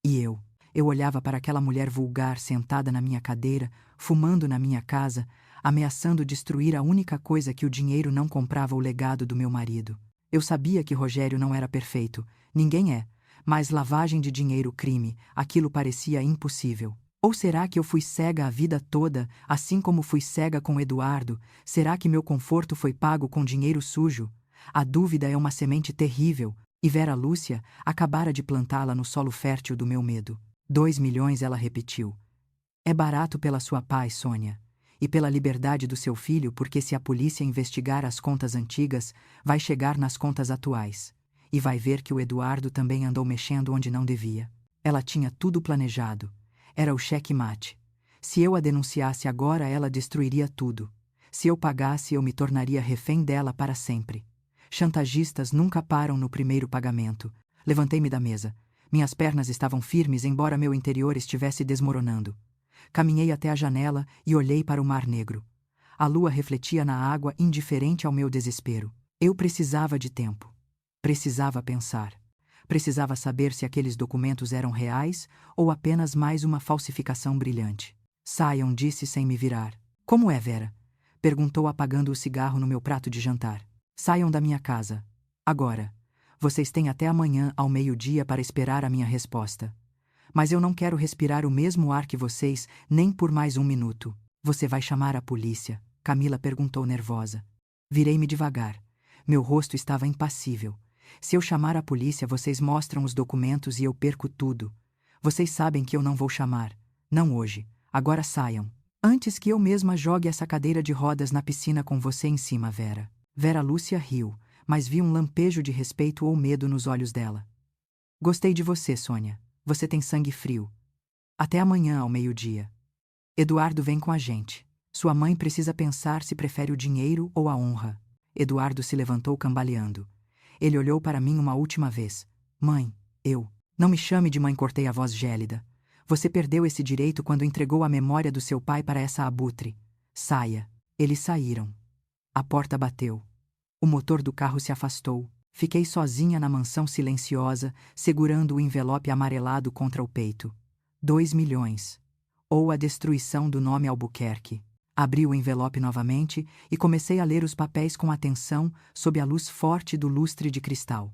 E eu olhava para aquela mulher vulgar sentada na minha cadeira, fumando na minha casa, ameaçando destruir a única coisa que o dinheiro não comprava: o legado do meu marido. Eu sabia que Rogério não era perfeito, ninguém é, mas lavagem de dinheiro, crime, aquilo parecia impossível. Ou será que eu fui cega a vida toda, assim como fui cega com Eduardo? Será que meu conforto foi pago com dinheiro sujo? A dúvida é uma semente terrível, e Vera Lúcia acabara de plantá-la no solo fértil do meu medo. 2 milhões, ela repetiu. É barato pela sua paz, Sônia. E pela liberdade do seu filho, porque se a polícia investigar as contas antigas, vai chegar nas contas atuais. E vai ver que o Eduardo também andou mexendo onde não devia. Ela tinha tudo planejado. Era o cheque-mate. Se eu a denunciasse agora, ela destruiria tudo. Se eu pagasse, eu me tornaria refém dela para sempre. Chantagistas nunca param no primeiro pagamento. Levantei-me da mesa. Minhas pernas estavam firmes, embora meu interior estivesse desmoronando. Caminhei até a janela e olhei para o Mar Negro. A lua refletia na água, indiferente ao meu desespero. Eu precisava de tempo. Precisava pensar. Precisava saber se aqueles documentos eram reais ou apenas mais uma falsificação brilhante. Saiam, disse sem me virar. Como é, Vera? Perguntou, apagando o cigarro no meu prato de jantar. Saiam da minha casa. Agora. Vocês têm até amanhã ao meio-dia para esperar a minha resposta. Mas eu não quero respirar o mesmo ar que vocês, nem por mais um minuto. Você vai chamar a polícia? Camila perguntou, nervosa. Virei-me devagar. Meu rosto estava impassível. Se eu chamar a polícia, vocês mostram os documentos e eu perco tudo. Vocês sabem que eu não vou chamar. Não hoje. Agora saiam. Antes que eu mesma jogue essa cadeira de rodas na piscina com você em cima, Vera. Vera Lúcia riu, mas vi um lampejo de respeito ou medo nos olhos dela. Gostei de você, Sônia. Você tem sangue frio. Até amanhã ao meio-dia. Eduardo vem com a gente. Sua mãe precisa pensar se prefere o dinheiro ou a honra. Eduardo se levantou cambaleando. Ele olhou para mim uma última vez. Mãe, eu. Não me chame de mãe, cortei a voz gélida. Você perdeu esse direito quando entregou a memória do seu pai para essa abutre. Saia. Eles saíram. A porta bateu. O motor do carro se afastou. Fiquei sozinha na mansão silenciosa, segurando o envelope amarelado contra o peito. 2 milhões. Ou a destruição do nome Albuquerque. Abri o envelope novamente e comecei a ler os papéis com atenção, sob a luz forte do lustre de cristal.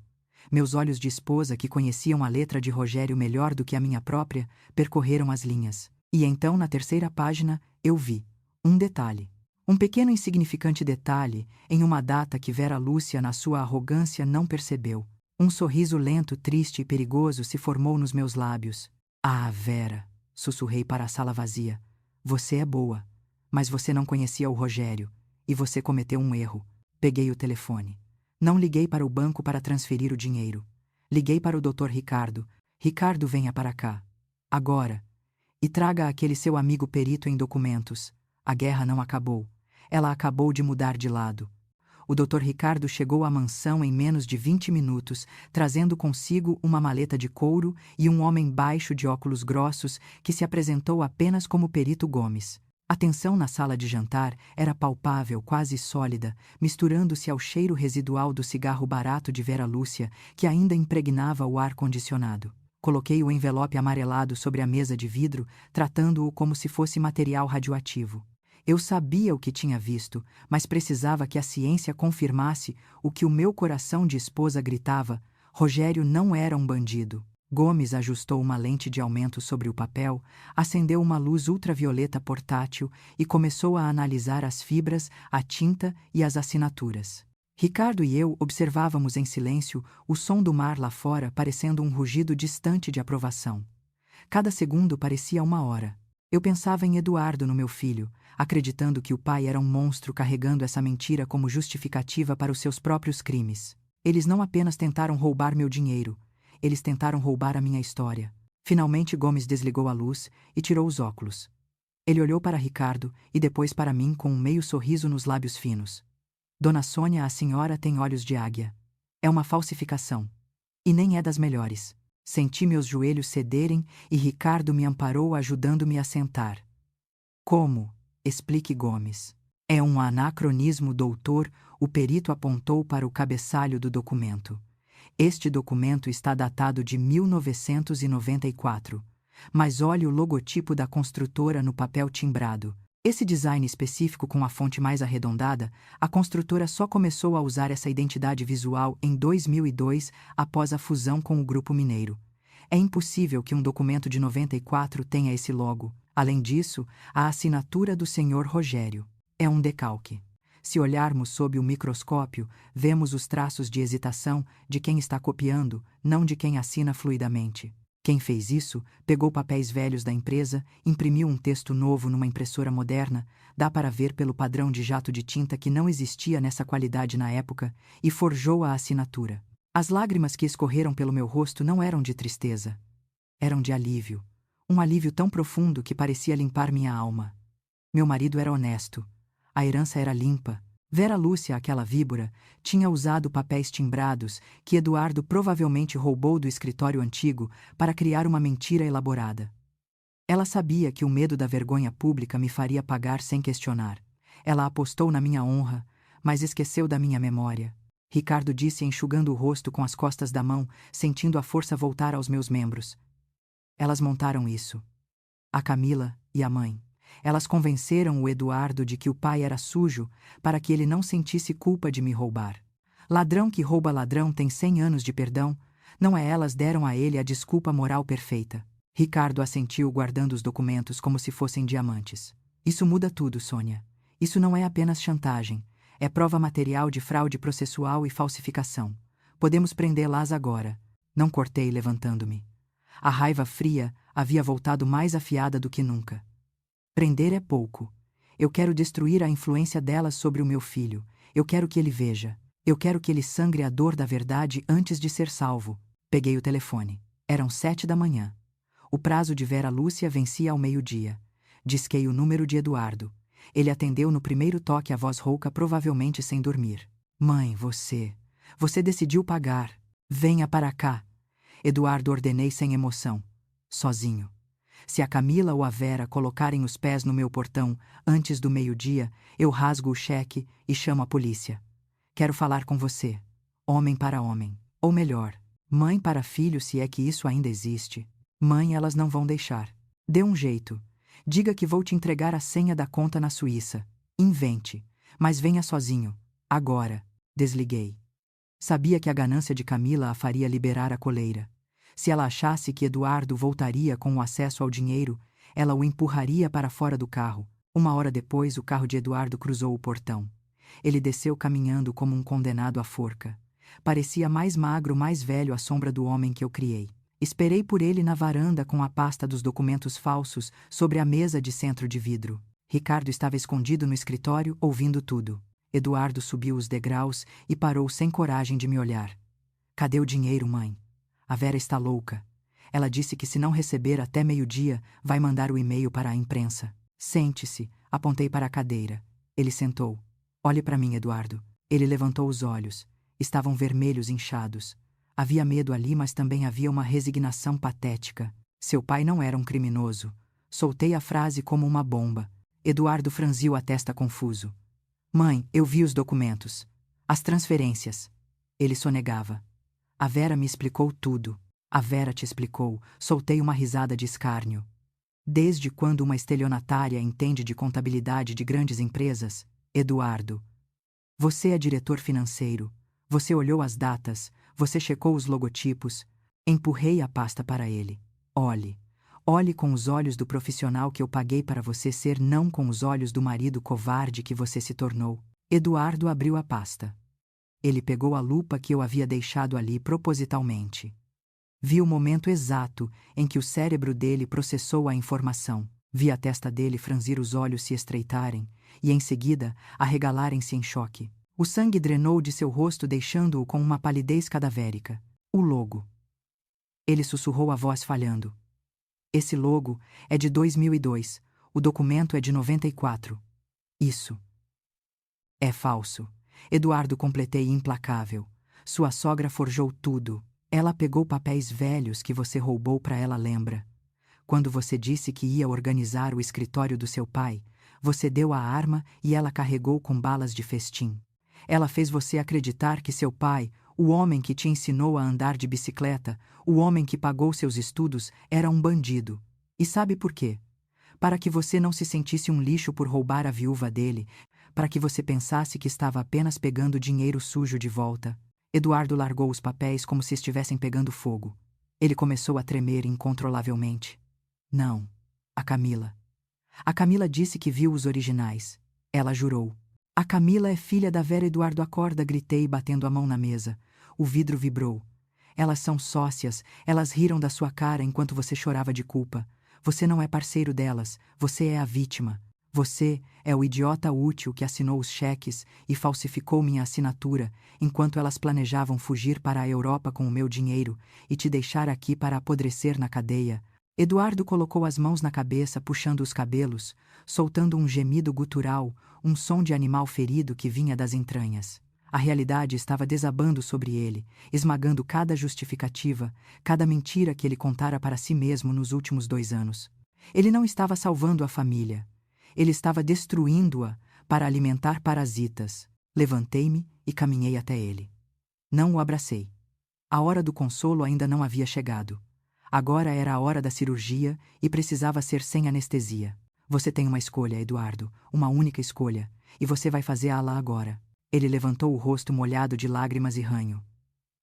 Meus olhos de esposa, que conheciam a letra de Rogério melhor do que a minha própria, percorreram as linhas. E então, na terceira página, eu vi um detalhe. Um pequeno e insignificante detalhe, em uma data que Vera Lúcia, na sua arrogância, não percebeu. Um sorriso lento, triste e perigoso se formou nos meus lábios. Ah, Vera, sussurrei para a sala vazia. Você é boa. Mas você não conhecia o Rogério. E você cometeu um erro. Peguei o telefone. Não liguei para o banco para transferir o dinheiro. Liguei para o Dr. Ricardo. Ricardo, venha para cá. Agora. E traga aquele seu amigo perito em documentos. A guerra não acabou. Ela acabou de mudar de lado. O Dr. Ricardo chegou à mansão em menos de 20 minutos, trazendo consigo uma maleta de couro e um homem baixo de óculos grossos que se apresentou apenas como Perito Gomes. A tensão na sala de jantar era palpável, quase sólida, misturando-se ao cheiro residual do cigarro barato de Vera Lúcia, que ainda impregnava o ar-condicionado. Coloquei o envelope amarelado sobre a mesa de vidro, tratando-o como se fosse material radioativo. Eu sabia o que tinha visto, mas precisava que a ciência confirmasse o que o meu coração de esposa gritava: Rogério não era um bandido. Gomes ajustou uma lente de aumento sobre o papel, acendeu uma luz ultravioleta portátil e começou a analisar as fibras, a tinta e as assinaturas. Ricardo e eu observávamos em silêncio o som do mar lá fora, parecendo um rugido distante de aprovação. Cada segundo parecia uma hora. Eu pensava em Eduardo, no meu filho, acreditando que o pai era um monstro carregando essa mentira como justificativa para os seus próprios crimes. Eles não apenas tentaram roubar meu dinheiro, eles tentaram roubar a minha história. Finalmente Gomes desligou a luz e tirou os óculos. Ele olhou para Ricardo e depois para mim com um meio sorriso nos lábios finos. Dona Sônia, a senhora tem olhos de águia. É uma falsificação. E nem é das melhores. Senti meus joelhos cederem e Ricardo me amparou, ajudando-me a sentar. Como? Explique, Gomes. É um anacronismo, doutor, o perito apontou para o cabeçalho do documento. Este documento está datado de 1994. Mas olhe o logotipo da construtora no papel timbrado. Esse design específico com a fonte mais arredondada, a construtora só começou a usar essa identidade visual em 2002, após a fusão com o Grupo Mineiro. É impossível que um documento de 94 tenha esse logo. Além disso, a assinatura do Sr. Rogério é um decalque. Se olharmos sob o microscópio, vemos os traços de hesitação de quem está copiando, não de quem assina fluidamente. Quem fez isso, pegou papéis velhos da empresa, imprimiu um texto novo numa impressora moderna, dá para ver pelo padrão de jato de tinta que não existia nessa qualidade na época, e forjou a assinatura. As lágrimas que escorreram pelo meu rosto não eram de tristeza. Eram de alívio. Um alívio tão profundo que parecia limpar minha alma. Meu marido era honesto. A herança era limpa. Vera Lúcia, aquela víbora, tinha usado papéis timbrados que Eduardo provavelmente roubou do escritório antigo para criar uma mentira elaborada. Ela sabia que o medo da vergonha pública me faria pagar sem questionar. Ela apostou na minha honra, mas esqueceu da minha memória. Ricardo disse, enxugando o rosto com as costas da mão, sentindo a força voltar aos meus membros. Elas montaram isso. A Camila e a mãe. Elas convenceram o Eduardo de que o pai era sujo para que ele não sentisse culpa de me roubar. Ladrão que rouba ladrão tem 100 anos de perdão, não é? Elas deram a ele a desculpa moral perfeita. Ricardo assentiu, guardando os documentos como se fossem diamantes. Isso muda tudo, Sônia. Isso não é apenas chantagem. É prova material de fraude processual e falsificação. Podemos prendê-las agora. Não cortei, levantando-me. A raiva fria havia voltado mais afiada do que nunca. Prender é pouco. Eu quero destruir a influência delas sobre o meu filho. Eu quero que ele veja. Eu quero que ele sangre a dor da verdade antes de ser salvo. Peguei o telefone. Eram 7 da manhã. O prazo de Vera Lúcia vencia ao meio-dia. Disquei o número de Eduardo. Ele atendeu no primeiro toque, a voz rouca, provavelmente sem dormir. Mãe, você decidiu pagar. Venha para cá. Eduardo, ordenei sem emoção. Sozinho. Se a Camila ou a Vera colocarem os pés no meu portão antes do meio-dia, eu rasgo o cheque e chamo a polícia. Quero falar com você. Homem para homem. Ou melhor, mãe para filho, se é que isso ainda existe. Mãe, elas não vão deixar. Dê um jeito. Diga que vou te entregar a senha da conta na Suíça. Invente. Mas venha sozinho. Agora. Desliguei. Sabia que a ganância de Camila a faria liberar a coleira. Se ela achasse que Eduardo voltaria com o acesso ao dinheiro, ela o empurraria para fora do carro. 1 hora depois, o carro de Eduardo cruzou o portão. Ele desceu caminhando como um condenado à forca. Parecia mais magro, mais velho, à sombra do homem que eu criei. Esperei por ele na varanda com a pasta dos documentos falsos sobre a mesa de centro de vidro. Ricardo estava escondido no escritório, ouvindo tudo. Eduardo subiu os degraus e parou sem coragem de me olhar. Cadê o dinheiro, mãe? A Vera está louca. Ela disse que se não receber até meio-dia, vai mandar o e-mail para a imprensa. Sente-se, apontei para a cadeira. Ele sentou. Olhe para mim, Eduardo. Ele levantou os olhos. Estavam vermelhos, inchados. Havia medo ali, mas também havia uma resignação patética. Seu pai não era um criminoso. Soltei a frase como uma bomba. Eduardo franziu a testa confuso. Mãe, eu vi os documentos. As transferências. Ele sonegava. A Vera me explicou tudo. A Vera te explicou. Soltei uma risada de escárnio. Desde quando uma estelionatária entende de contabilidade de grandes empresas? Eduardo. Você é diretor financeiro. Você olhou as datas. Você checou os logotipos. Empurrei a pasta para ele. Olhe. Olhe com os olhos do profissional que eu paguei para você ser, não com os olhos do marido covarde que você se tornou. Eduardo abriu a pasta. Ele pegou a lupa que eu havia deixado ali propositalmente. Vi o momento exato em que o cérebro dele processou a informação. Vi a testa dele franzir, os olhos se estreitarem e, em seguida, arregalarem-se em choque. O sangue drenou de seu rosto, deixando-o com uma palidez cadavérica. O logo. Ele sussurrou, a voz falhando. Esse logo é de 2002. O documento é de 94. Isso é falso. Eduardo, completei implacável. Sua sogra forjou tudo. Ela pegou papéis velhos que você roubou para ela, lembra? Quando você disse que ia organizar o escritório do seu pai, você deu a arma e ela carregou com balas de festim. Ela fez você acreditar que seu pai, o homem que te ensinou a andar de bicicleta, o homem que pagou seus estudos, era um bandido. E sabe por quê? Para que você não se sentisse um lixo por roubar a viúva dele, para que você pensasse que estava apenas pegando dinheiro sujo de volta. Eduardo largou os papéis como se estivessem pegando fogo. Ele começou a tremer incontrolavelmente. Não. A Camila. A Camila disse que viu os originais. Ela jurou. A Camila é filha da Vera. Eduardo, acorda, gritei, batendo a mão na mesa. O vidro vibrou. Elas são sócias, elas riram da sua cara enquanto você chorava de culpa. Você não é parceiro delas, você é a vítima. Você é o idiota útil que assinou os cheques e falsificou minha assinatura, enquanto elas planejavam fugir para a Europa com o meu dinheiro e te deixar aqui para apodrecer na cadeia. Eduardo colocou as mãos na cabeça, puxando os cabelos, soltando um gemido gutural, um som de animal ferido que vinha das entranhas. A realidade estava desabando sobre ele, esmagando cada justificativa, cada mentira que ele contara para si mesmo nos últimos 2 anos. Ele não estava salvando a família. Ele estava destruindo-a para alimentar parasitas. Levantei-me e caminhei até ele. Não o abracei. A hora do consolo ainda não havia chegado. Agora era a hora da cirurgia e precisava ser sem anestesia. Você tem uma escolha, Eduardo, uma única escolha, e você vai fazê-la agora. Ele levantou o rosto molhado de lágrimas e ranho.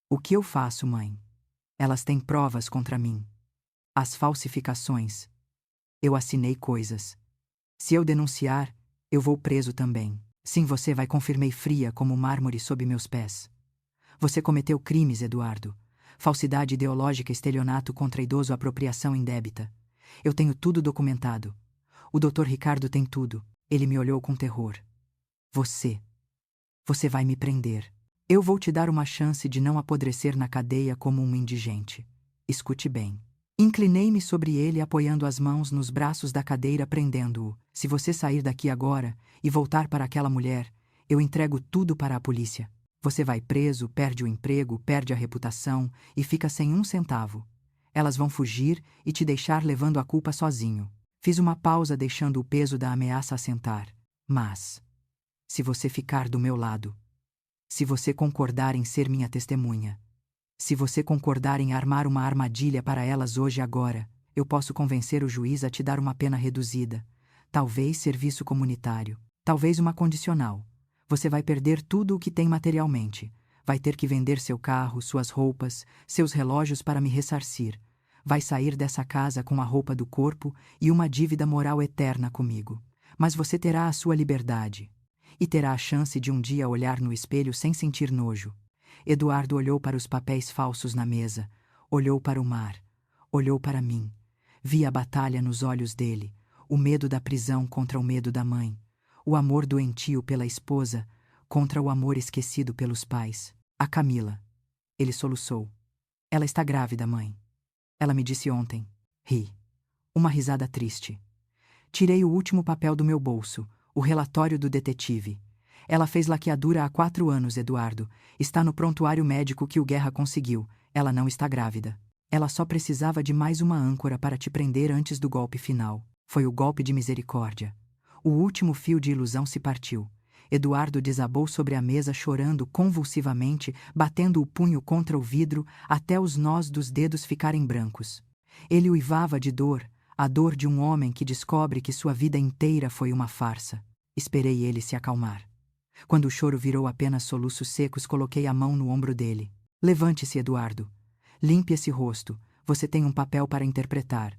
O que eu faço, mãe? Elas têm provas contra mim. As falsificações. Eu assinei coisas. Se eu denunciar, eu vou preso também. Sim, você vai, confirmei fria como mármore sob meus pés. Você cometeu crimes, Eduardo. Falsidade ideológica, estelionato contra idoso, apropriação indébita. Eu tenho tudo documentado. O Dr. Ricardo tem tudo. Ele me olhou com terror. Você vai me prender. Eu vou te dar uma chance de não apodrecer na cadeia como um indigente. Escute bem. Inclinei-me sobre ele, apoiando as mãos nos braços da cadeira, prendendo-o. Se você sair daqui agora e voltar para aquela mulher, eu entrego tudo para a polícia. Você vai preso, perde o emprego, perde a reputação e fica sem um centavo. Elas vão fugir e te deixar levando a culpa sozinho. Fiz uma pausa, deixando o peso da ameaça assentar. Mas, se você ficar do meu lado, se você concordar em ser minha testemunha, se você concordar em armar uma armadilha para elas hoje e agora, eu posso convencer o juiz a te dar uma pena reduzida. Talvez serviço comunitário, talvez uma condicional. Você vai perder tudo o que tem materialmente. Vai ter que vender seu carro, suas roupas, seus relógios para me ressarcir. Vai sair dessa casa com a roupa do corpo e uma dívida moral eterna comigo. Mas você terá a sua liberdade. E terá a chance de um dia olhar no espelho sem sentir nojo. Eduardo olhou para os papéis falsos na mesa, olhou para o mar, olhou para mim. Vi a batalha nos olhos dele, o medo da prisão contra o medo da mãe, o amor doentio pela esposa contra o amor esquecido pelos pais. A Camila. Ele soluçou. Ela está grávida, mãe. Ela me disse ontem. Ri. Uma risada triste. Tirei o último papel do meu bolso, o relatório do detetive. Ela fez laqueadura há 4 anos, Eduardo. Está no prontuário médico que o Guerra conseguiu. Ela não está grávida. Ela só precisava de mais uma âncora para te prender antes do golpe final. Foi o golpe de misericórdia. O último fio de ilusão se partiu. Eduardo desabou sobre a mesa, chorando convulsivamente, batendo o punho contra o vidro até os nós dos dedos ficarem brancos. Ele uivava de dor, a dor de um homem que descobre que sua vida inteira foi uma farsa. Esperei ele se acalmar. Quando o choro virou apenas soluços secos, coloquei a mão no ombro dele. Levante-se, Eduardo. Limpe esse rosto. Você tem um papel para interpretar.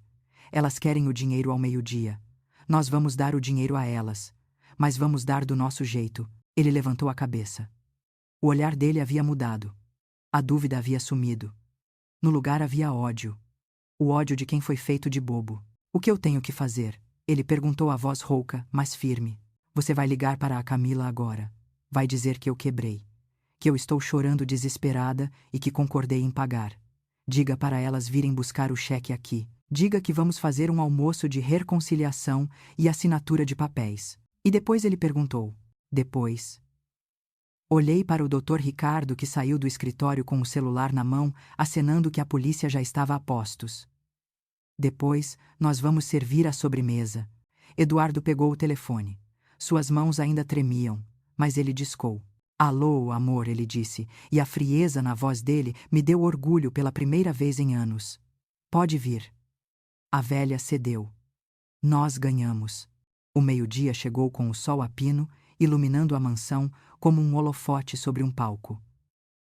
Elas querem o dinheiro ao meio-dia. Nós vamos dar o dinheiro a elas. Mas vamos dar do nosso jeito. Ele levantou a cabeça. O olhar dele havia mudado. A dúvida havia sumido. No lugar havia ódio. O ódio de quem foi feito de bobo. O que eu tenho que fazer? Ele perguntou a voz rouca, mas firme. Você vai ligar para a Camila agora. Vai dizer que eu quebrei. Que eu estou chorando desesperada e que concordei em pagar. Diga para elas virem buscar o cheque aqui. Diga que vamos fazer um almoço de reconciliação e assinatura de papéis. E depois ele perguntou. Depois. Olhei para o Dr. Ricardo que saiu do escritório com o celular na mão, acenando que a polícia já estava a postos. Depois, nós vamos servir a sobremesa. Eduardo pegou o telefone. Suas mãos ainda tremiam, mas ele discou. Alô, amor, ele disse, e a frieza na voz dele me deu orgulho pela primeira vez em anos. Pode vir. A velha cedeu. Nós ganhamos. O meio-dia chegou com o sol a pino, iluminando a mansão como um holofote sobre um palco.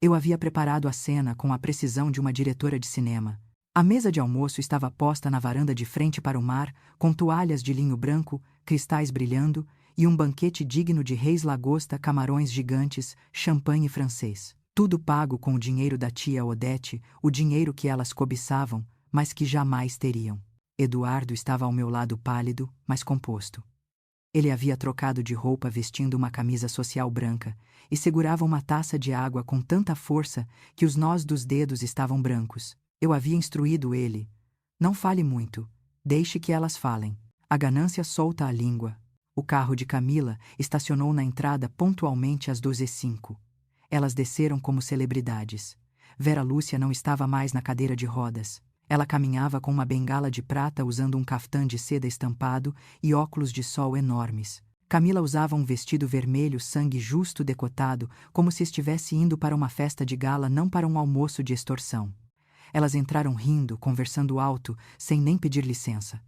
Eu havia preparado a cena com a precisão de uma diretora de cinema. A mesa de almoço estava posta na varanda de frente para o mar, com toalhas de linho branco, cristais brilhando, e um banquete digno de reis lagosta, camarões gigantes, champanhe francês. Tudo pago com o dinheiro da tia Odete, o dinheiro que elas cobiçavam, mas que jamais teriam. Eduardo estava ao meu lado pálido, mas composto. Ele havia trocado de roupa vestindo uma camisa social branca e segurava uma taça de água com tanta força que os nós dos dedos estavam brancos. Eu havia instruído ele. Não fale muito. Deixe que elas falem. A ganância solta a língua. O carro de Camila estacionou na entrada pontualmente às 12h05. Elas desceram como celebridades. Vera Lúcia não estava mais na cadeira de rodas. Ela caminhava com uma bengala de prata usando um caftã de seda estampado e óculos de sol enormes. Camila usava um vestido vermelho sangue justo decotado, como se estivesse indo para uma festa de gala, não para um almoço de extorsão. Elas entraram rindo, conversando alto, sem nem pedir licença.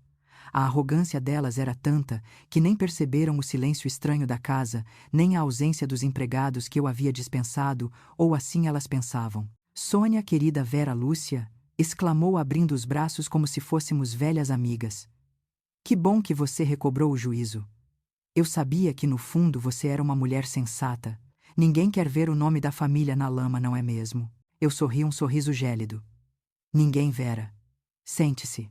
A arrogância delas era tanta que nem perceberam o silêncio estranho da casa, nem a ausência dos empregados que eu havia dispensado, ou assim elas pensavam. Sônia, querida Vera Lúcia, exclamou abrindo os braços como se fôssemos velhas amigas. Que bom que você recobrou o juízo. Eu sabia que no fundo você era uma mulher sensata. Ninguém quer ver o nome da família na lama, não é mesmo? Eu sorri um sorriso gélido. Ninguém, Vera. Sente-se.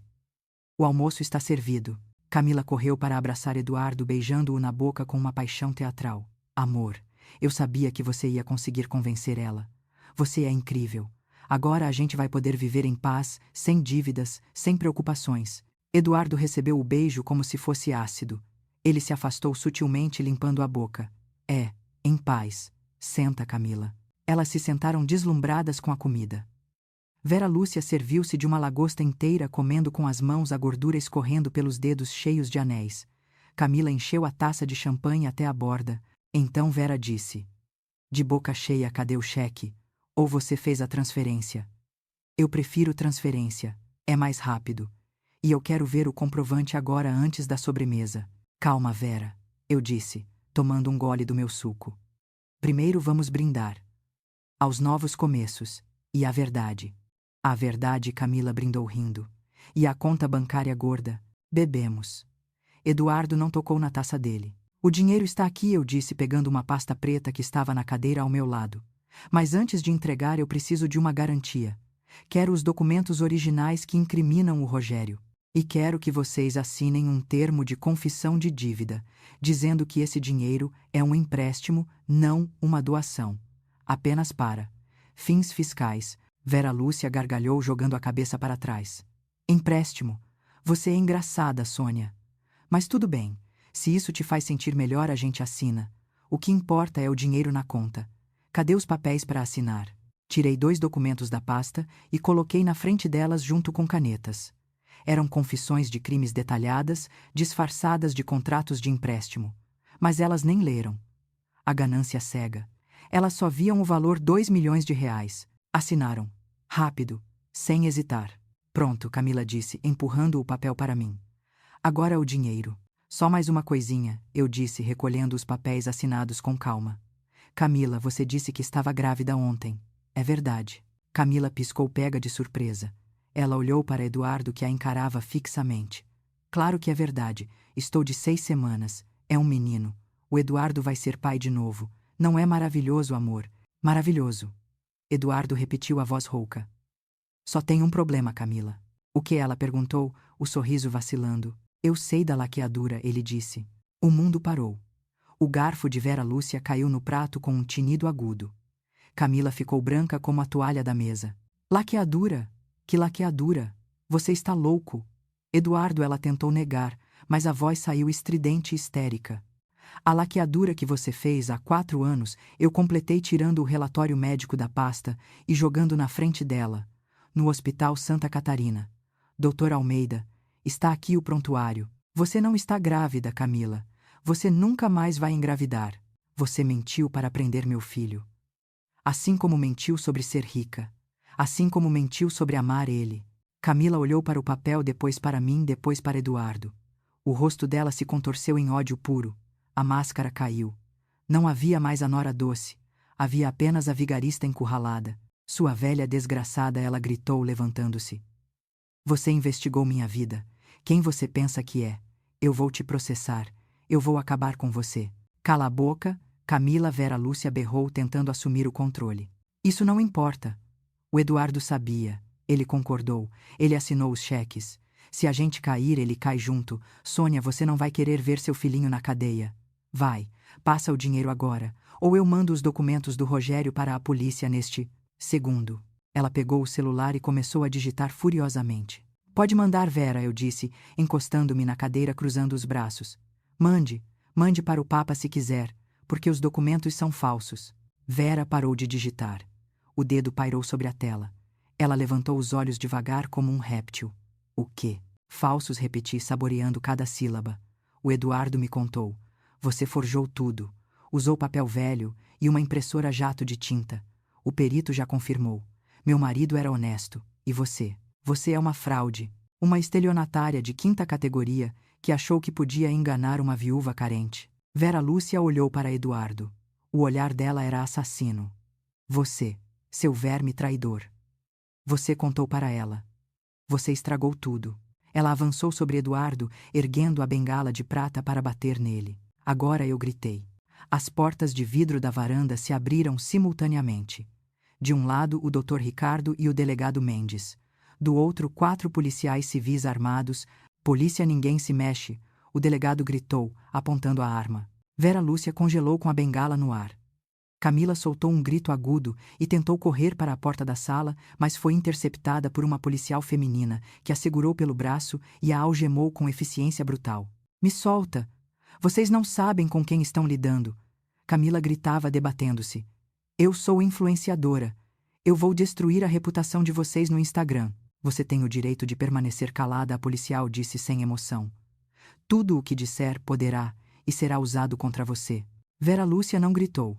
O almoço está servido. Camila correu para abraçar Eduardo, beijando-o na boca com uma paixão teatral. Amor, eu sabia que você ia conseguir convencer ela. Você é incrível. Agora a gente vai poder viver em paz, sem dívidas, sem preocupações. Eduardo recebeu o beijo como se fosse ácido. Ele se afastou sutilmente, limpando a boca. Em paz. Senta, Camila. Elas se sentaram deslumbradas com a comida. Vera Lúcia serviu-se de uma lagosta inteira, comendo com as mãos, a gordura escorrendo pelos dedos cheios de anéis. Camila encheu a taça de champanhe até a borda. Então Vera disse: de boca cheia, cadê o cheque? Ou você fez a transferência? Eu prefiro transferência. É mais rápido. E eu quero ver o comprovante agora antes da sobremesa. Calma, Vera, eu disse, tomando um gole do meu suco. Primeiro vamos brindar. Aos novos começos. E à verdade. À verdade, Camila brindou rindo. E à conta bancária gorda. Bebemos. Eduardo não tocou na taça dele. O dinheiro está aqui, eu disse, pegando uma pasta preta que estava na cadeira ao meu lado. Mas antes de entregar eu preciso de uma garantia. Quero os documentos originais que incriminam o Rogério. E quero que vocês assinem um termo de confissão de dívida, dizendo que esse dinheiro é um empréstimo, não uma doação. Apenas para fins fiscais. Vera Lúcia gargalhou, jogando a cabeça para trás. Empréstimo. Você é engraçada, Sônia. Mas tudo bem. Se isso te faz sentir melhor, a gente assina. O que importa é o dinheiro na conta. Cadê os papéis para assinar? Tirei 2 documentos da pasta e coloquei na frente delas junto com canetas. Eram confissões de crimes detalhadas, disfarçadas de contratos de empréstimo. Mas elas nem leram. A ganância cega. Elas só viam o valor R$2 milhões. Assinaram. Rápido. Sem hesitar. Pronto, Camila disse, empurrando o papel para mim. Agora o dinheiro. Só mais uma coisinha, eu disse, recolhendo os papéis assinados com calma. Camila, você disse que estava grávida ontem. É verdade. Camila piscou pega de surpresa. Ela olhou para Eduardo, que a encarava fixamente. Claro que é verdade. Estou de 6 semanas. É um menino. O Eduardo vai ser pai de novo. Não é maravilhoso, amor? Maravilhoso. Eduardo repetiu a voz rouca. Só tem um problema, Camila. O que ela perguntou, o sorriso vacilando. Eu sei da laqueadura, ele disse. O mundo parou. O garfo de Vera Lúcia caiu no prato com um tinido agudo. Camila ficou branca como a toalha da mesa. Laqueadura? Que laqueadura? Você está louco. Eduardo, ela tentou negar, mas a voz saiu estridente e histérica. A laqueadura que você fez há 4 anos, eu completei tirando o relatório médico da pasta e jogando na frente dela, no Hospital Santa Catarina. Doutor Almeida, está aqui o prontuário. Você não está grávida, Camila. Você nunca mais vai engravidar. Você mentiu para prender meu filho. Assim como mentiu sobre ser rica. Assim como mentiu sobre amar ele. Camila olhou para o papel, depois para mim, depois para Eduardo. O rosto dela se contorceu em ódio puro. A máscara caiu. Não havia mais a nora doce. Havia apenas a vigarista encurralada. Sua velha desgraçada, ela gritou, levantando-se. Você investigou minha vida. Quem você pensa que é? Eu vou te processar. Eu vou acabar com você. Cala a boca, Camila. Vera Lúcia berrou, tentando assumir o controle. Isso não importa. O Eduardo sabia. Ele concordou. Ele assinou os cheques. Se a gente cair, ele cai junto. Sônia, você não vai querer ver seu filhinho na cadeia. Vai, passa o dinheiro agora, ou eu mando os documentos do Rogério para a polícia neste segundo. Ela pegou o celular e começou a digitar furiosamente. Pode mandar, Vera, eu disse, encostando-me na cadeira, cruzando os braços. Mande para o Papa se quiser, porque os documentos são falsos. Vera parou de digitar. O dedo pairou sobre a tela. Ela levantou os olhos devagar como um réptil. O quê? Falsos, repeti, saboreando cada sílaba. O Eduardo me contou. Você forjou tudo. Usou papel velho e uma impressora a jato de tinta. O perito já confirmou. Meu marido era honesto. E você? Você é uma fraude. Uma estelionatária de 5ª categoria que achou que podia enganar uma viúva carente. Vera Lúcia olhou para Eduardo. O olhar dela era assassino. Você, seu verme traidor. Você contou para ela. Você estragou tudo. Ela avançou sobre Eduardo, erguendo a bengala de prata para bater nele. Agora eu gritei. As portas de vidro da varanda se abriram simultaneamente. De um lado, o Dr. Ricardo e o delegado Mendes. Do outro, 4 policiais civis armados. Polícia, ninguém se mexe, o delegado gritou, apontando a arma. Vera Lúcia congelou com a bengala no ar. Camila soltou um grito agudo e tentou correr para a porta da sala, mas foi interceptada por uma policial feminina que a segurou pelo braço e a algemou com eficiência brutal. Me solta! Vocês não sabem com quem estão lidando. Camila gritava, debatendo-se. Eu sou influenciadora. Eu vou destruir a reputação de vocês no Instagram. Você tem o direito de permanecer calada, a policial disse sem emoção. Tudo o que disser poderá e será usado contra você. Vera Lúcia não gritou.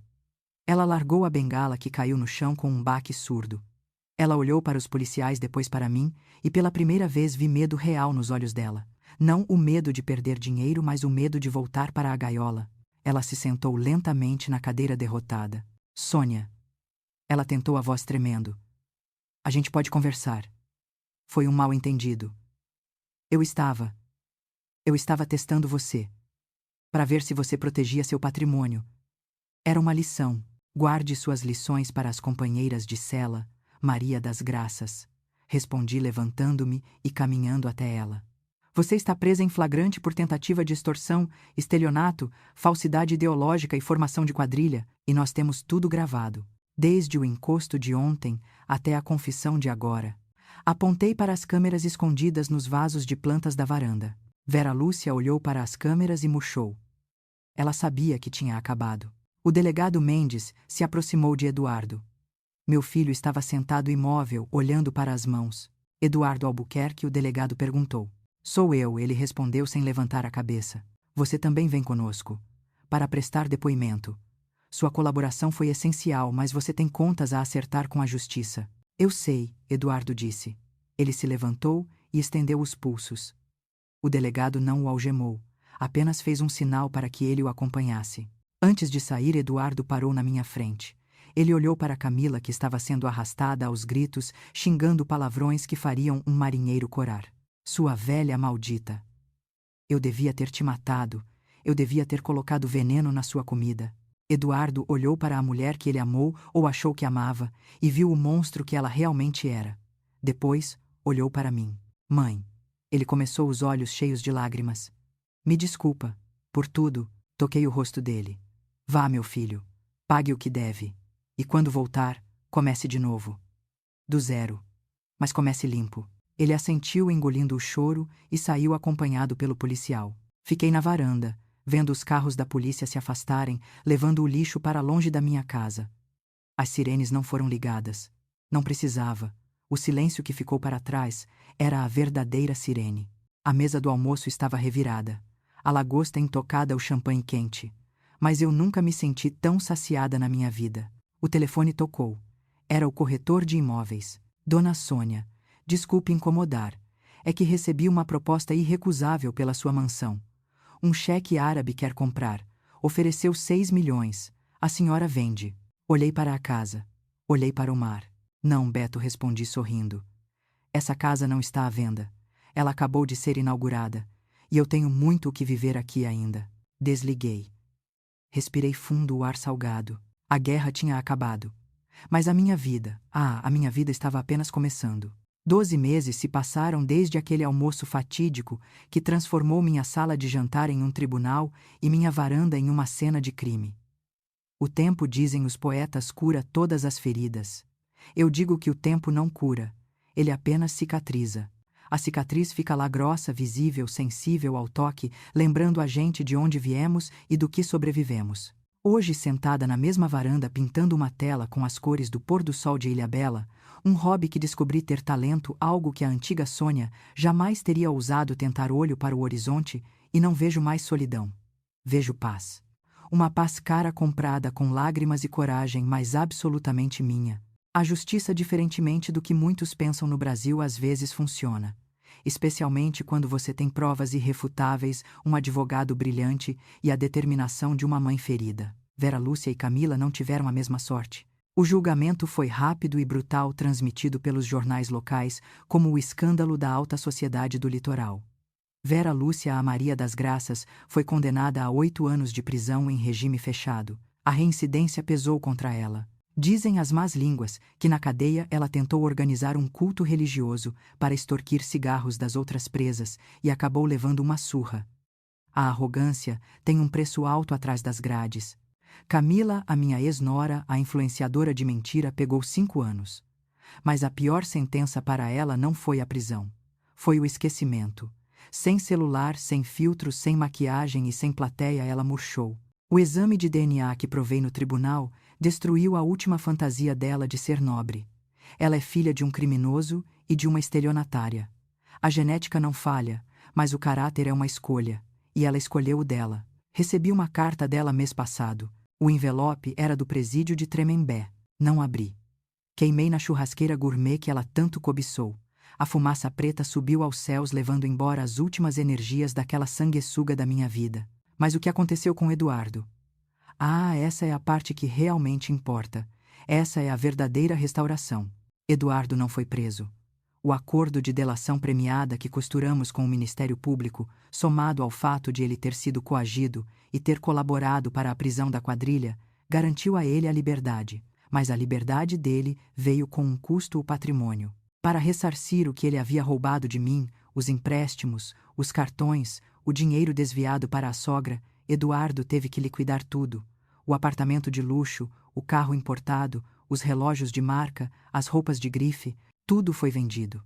Ela largou a bengala, que caiu no chão com um baque surdo. Ela olhou para os policiais, depois para mim, e pela primeira vez vi medo real nos olhos dela. Não o medo de perder dinheiro, mas o medo de voltar para a gaiola. Ela se sentou lentamente na cadeira, derrotada. Sônia. Ela tentou, a voz tremendo. A gente pode conversar. Foi um mal-entendido. Eu estava testando você. Para ver se você protegia seu patrimônio. Era uma lição. Guarde suas lições para as companheiras de cela, Maria das Graças. Respondi, levantando-me e caminhando até ela. Você está presa em flagrante por tentativa de extorsão, estelionato, falsidade ideológica e formação de quadrilha, e nós temos tudo gravado. Desde o encosto de ontem até a confissão de agora. Apontei para as câmeras escondidas nos vasos de plantas da varanda. Vera Lúcia olhou para as câmeras e murchou. Ela sabia que tinha acabado. O delegado Mendes se aproximou de Eduardo. Meu filho estava sentado imóvel, olhando para as mãos. Eduardo Albuquerque, o delegado perguntou. Sou eu, ele respondeu sem levantar a cabeça. Você também vem conosco. Para prestar depoimento. Sua colaboração foi essencial, mas você tem contas a acertar com a justiça. Eu sei, Eduardo disse. Ele se levantou e estendeu os pulsos. O delegado não o algemou, apenas fez um sinal para que ele o acompanhasse. Antes de sair, Eduardo parou na minha frente. Ele olhou para Camila, que estava sendo arrastada aos gritos, xingando palavrões que fariam um marinheiro corar. Sua velha maldita. Eu devia ter te matado. Eu devia ter colocado veneno na sua comida. Eduardo olhou para a mulher que ele amou ou achou que amava e viu o monstro que ela realmente era. Depois, olhou para mim. Mãe. Ele começou, os olhos cheios de lágrimas. Me desculpa. Por tudo. Toquei o rosto dele. Vá, meu filho. Pague o que deve. E quando voltar, comece de novo. Do zero. Mas comece limpo. Ele assentiu, engolindo o choro, e saiu acompanhado pelo policial. Fiquei na varanda, vendo os carros da polícia se afastarem, levando o lixo para longe da minha casa. As sirenes não foram ligadas. Não precisava. O silêncio que ficou para trás era a verdadeira sirene. A mesa do almoço estava revirada. A lagosta intocada, o champanhe quente. Mas eu nunca me senti tão saciada na minha vida. O telefone tocou. Era o corretor de imóveis. Dona Sônia, desculpe incomodar. É que recebi uma proposta irrecusável pela sua mansão. Um cheque árabe quer comprar. Ofereceu 6 milhões. A senhora vende. Olhei para a casa. Olhei para o mar. Não, Beto, respondi sorrindo. Essa casa não está à venda. Ela acabou de ser inaugurada. E eu tenho muito o que viver aqui ainda. Desliguei. Respirei fundo o ar salgado. A guerra tinha acabado. Mas a minha vida estava apenas começando. 12 meses se passaram desde aquele almoço fatídico que transformou minha sala de jantar em um tribunal e minha varanda em uma cena de crime. O tempo, dizem os poetas, cura todas as feridas. Eu digo que o tempo não cura, ele apenas cicatriza. A cicatriz fica lá grossa, visível, sensível ao toque, lembrando a gente de onde viemos e do que sobrevivemos. Hoje, sentada na mesma varanda pintando uma tela com as cores do pôr do sol de Ilhabela, um hobby que descobri ter talento, algo que a antiga Sônia jamais teria ousado tentar, olho para o horizonte e não vejo mais solidão. Vejo paz. Uma paz cara comprada com lágrimas e coragem, mas absolutamente minha. A justiça, diferentemente do que muitos pensam no Brasil, às vezes funciona. Especialmente quando você tem provas irrefutáveis, um advogado brilhante e a determinação de uma mãe ferida. Vera Lúcia e Camila não tiveram a mesma sorte. O julgamento foi rápido e brutal, transmitido pelos jornais locais como o escândalo da alta sociedade do litoral. Vera Lúcia, a Maria das Graças, foi condenada a 8 anos de prisão em regime fechado. A reincidência pesou contra ela. Dizem as más línguas que na cadeia ela tentou organizar um culto religioso para extorquir cigarros das outras presas e acabou levando uma surra. A arrogância tem um preço alto atrás das grades. Camila, a minha ex-nora, a influenciadora de mentira, pegou 5 anos. Mas a pior sentença para ela não foi a prisão. Foi o esquecimento. Sem celular, sem filtro, sem maquiagem e sem plateia, ela murchou. O exame de DNA que provei no tribunal destruiu a última fantasia dela de ser nobre. Ela é filha de um criminoso e de uma estelionatária. A genética não falha, mas o caráter é uma escolha, e ela escolheu o dela. Recebi uma carta dela mês passado. O envelope era do presídio de Tremembé. Não abri. Queimei na churrasqueira gourmet que ela tanto cobiçou. A fumaça preta subiu aos céus, levando embora as últimas energias daquela sanguessuga da minha vida. Mas o que aconteceu com Eduardo? Essa é a parte que realmente importa. Essa é a verdadeira restauração. Eduardo não foi preso. O acordo de delação premiada que costuramos com o Ministério Público, somado ao fato de ele ter sido coagido e ter colaborado para a prisão da quadrilha, garantiu a ele a liberdade. Mas a liberdade dele veio com um custo: o patrimônio. Para ressarcir o que ele havia roubado de mim, os empréstimos, os cartões, o dinheiro desviado para a sogra, Eduardo teve que liquidar tudo. O apartamento de luxo, o carro importado, os relógios de marca, as roupas de grife, tudo foi vendido.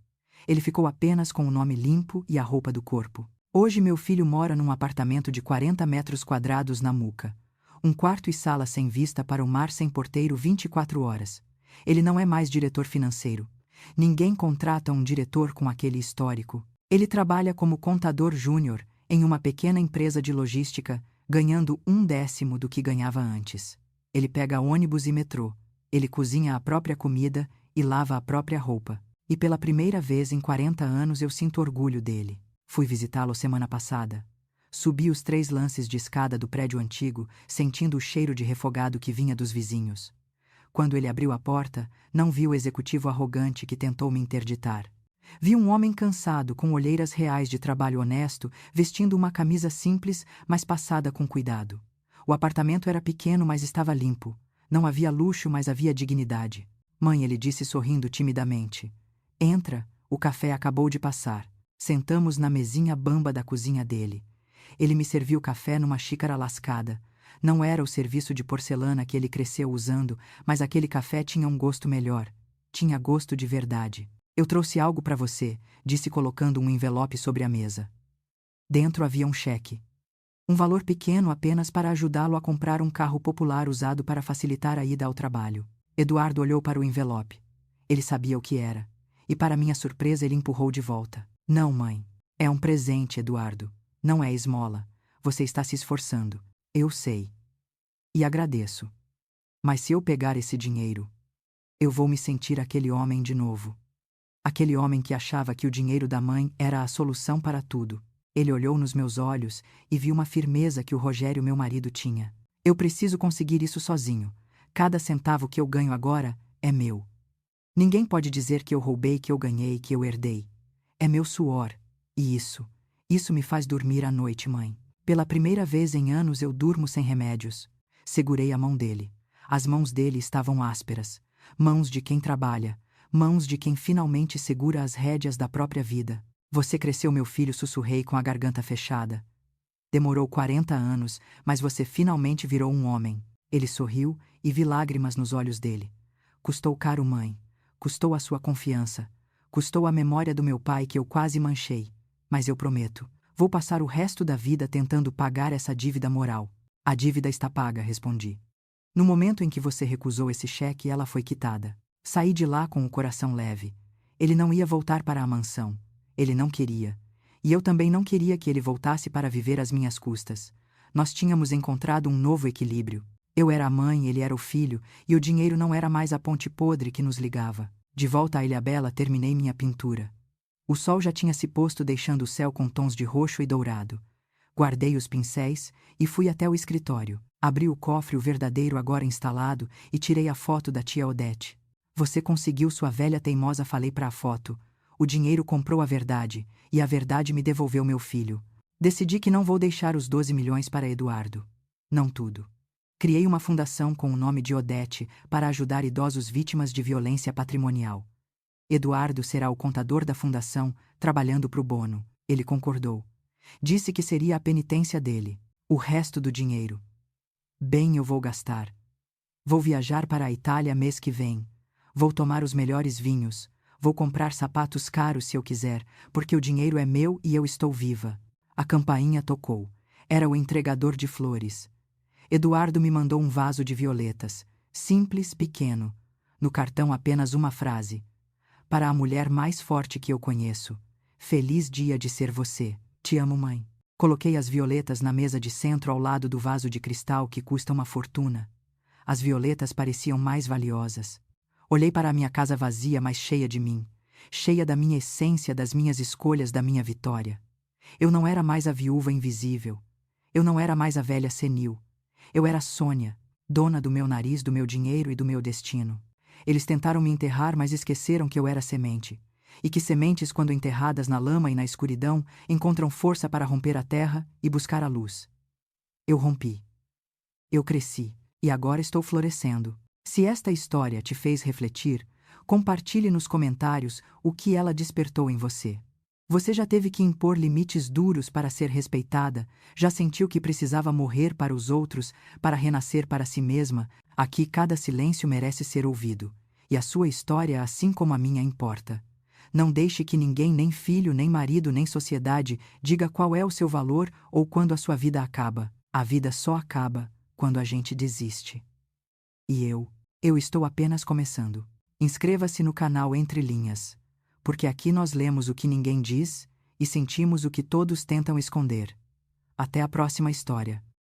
Ele ficou apenas com o nome limpo e a roupa do corpo. Hoje meu filho mora num apartamento de 40 metros quadrados na Muca. Um quarto e sala sem vista para o mar, sem porteiro, 24 horas. Ele não é mais diretor financeiro. Ninguém contrata um diretor com aquele histórico. Ele trabalha como contador júnior em uma pequena empresa de logística, ganhando 1/10 do que ganhava antes. Ele pega ônibus e metrô. Ele cozinha a própria comida e lava a própria roupa. E pela primeira vez em 40 anos eu sinto orgulho dele. Fui visitá-lo semana passada. Subi os 3 lances de escada do prédio antigo, sentindo o cheiro de refogado que vinha dos vizinhos. Quando ele abriu a porta, não vi o executivo arrogante que tentou me interditar. Vi um homem cansado, com olheiras reais de trabalho honesto, vestindo uma camisa simples, mas passada com cuidado. O apartamento era pequeno, mas estava limpo. Não havia luxo, mas havia dignidade. Mãe, ele disse sorrindo timidamente. Entra, o café acabou de passar. Sentamos na mesinha bamba da cozinha dele. Ele me serviu café numa xícara lascada. Não era o serviço de porcelana que ele cresceu usando, mas aquele café tinha um gosto melhor. Tinha gosto de verdade. Eu trouxe algo para você, disse colocando um envelope sobre a mesa. Dentro havia um cheque. Um valor pequeno apenas para ajudá-lo a comprar um carro popular usado para facilitar a ida ao trabalho. Eduardo olhou para o envelope. Ele sabia o que era. E para minha surpresa ele empurrou de volta. Não, mãe. É um presente, Eduardo. Não é esmola. Você está se esforçando. Eu sei. E agradeço. Mas se eu pegar esse dinheiro, eu vou me sentir aquele homem de novo. Aquele homem que achava que o dinheiro da mãe era a solução para tudo. Ele olhou nos meus olhos e viu uma firmeza que o Rogério, meu marido, tinha. Eu preciso conseguir isso sozinho. Cada centavo que eu ganho agora é meu. Ninguém pode dizer que eu roubei, que eu ganhei, que eu herdei. É meu suor. E isso me faz dormir à noite, mãe. Pela primeira vez em anos eu durmo sem remédios. Segurei a mão dele. As mãos dele estavam ásperas. Mãos de quem trabalha. Mãos de quem finalmente segura as rédeas da própria vida. Você cresceu, meu filho, sussurrei com a garganta fechada. Demorou 40 anos, mas você finalmente virou um homem. Ele sorriu e vi lágrimas nos olhos dele. Custou caro, mãe. Custou a sua confiança. Custou a memória do meu pai que eu quase manchei. Mas eu prometo, vou passar o resto da vida tentando pagar essa dívida moral. A dívida está paga, respondi. No momento em que você recusou esse cheque, ela foi quitada. Saí de lá com o coração leve. Ele não ia voltar para a mansão. Ele não queria. E eu também não queria que ele voltasse para viver às minhas custas. Nós tínhamos encontrado um novo equilíbrio. Eu era a mãe, ele era o filho, e o dinheiro não era mais a ponte podre que nos ligava. De volta à Ilhabela, terminei minha pintura. O sol já tinha se posto, deixando o céu com tons de roxo e dourado. Guardei os pincéis e fui até o escritório. Abri o cofre, o verdadeiro agora instalado, e tirei a foto da tia Odete. Você conseguiu, sua velha teimosa, falei para a foto. O dinheiro comprou a verdade, e a verdade me devolveu meu filho. Decidi que não vou deixar os 12 milhões para Eduardo. Não tudo. Criei uma fundação com o nome de Odete para ajudar idosos vítimas de violência patrimonial. Eduardo será o contador da fundação, trabalhando pro bono. Ele concordou. Disse que seria a penitência dele. O resto do dinheiro. Bem, eu vou gastar. Vou viajar para a Itália mês que vem. Vou tomar os melhores vinhos. Vou comprar sapatos caros se eu quiser, porque o dinheiro é meu e eu estou viva. A campainha tocou. Era o entregador de flores. Eduardo me mandou um vaso de violetas. Simples, pequeno. No cartão apenas uma frase. Para a mulher mais forte que eu conheço. Feliz dia de ser você. Te amo, mãe. Coloquei as violetas na mesa de centro ao lado do vaso de cristal que custa uma fortuna. As violetas pareciam mais valiosas. Olhei para a minha casa vazia, mas cheia de mim. Cheia da minha essência, das minhas escolhas, da minha vitória. Eu não era mais a viúva invisível. Eu não era mais a velha senil. Eu era Sônia, dona do meu nariz, do meu dinheiro e do meu destino. Eles tentaram me enterrar, mas esqueceram que eu era semente. E que sementes, quando enterradas na lama e na escuridão, encontram força para romper a terra e buscar a luz. Eu rompi. Eu cresci, e agora estou florescendo. Se esta história te fez refletir, compartilhe nos comentários o que ela despertou em você. Você já teve que impor limites duros para ser respeitada, já sentiu que precisava morrer para os outros, para renascer para si mesma. Aqui cada silêncio merece ser ouvido. E a sua história, assim como a minha, importa. Não deixe que ninguém, nem filho, nem marido, nem sociedade, diga qual é o seu valor ou quando a sua vida acaba. A vida só acaba quando a gente desiste. E eu estou apenas começando. Inscreva-se no canal Entre Linhas, porque aqui nós lemos o que ninguém diz e sentimos o que todos tentam esconder. Até a próxima história.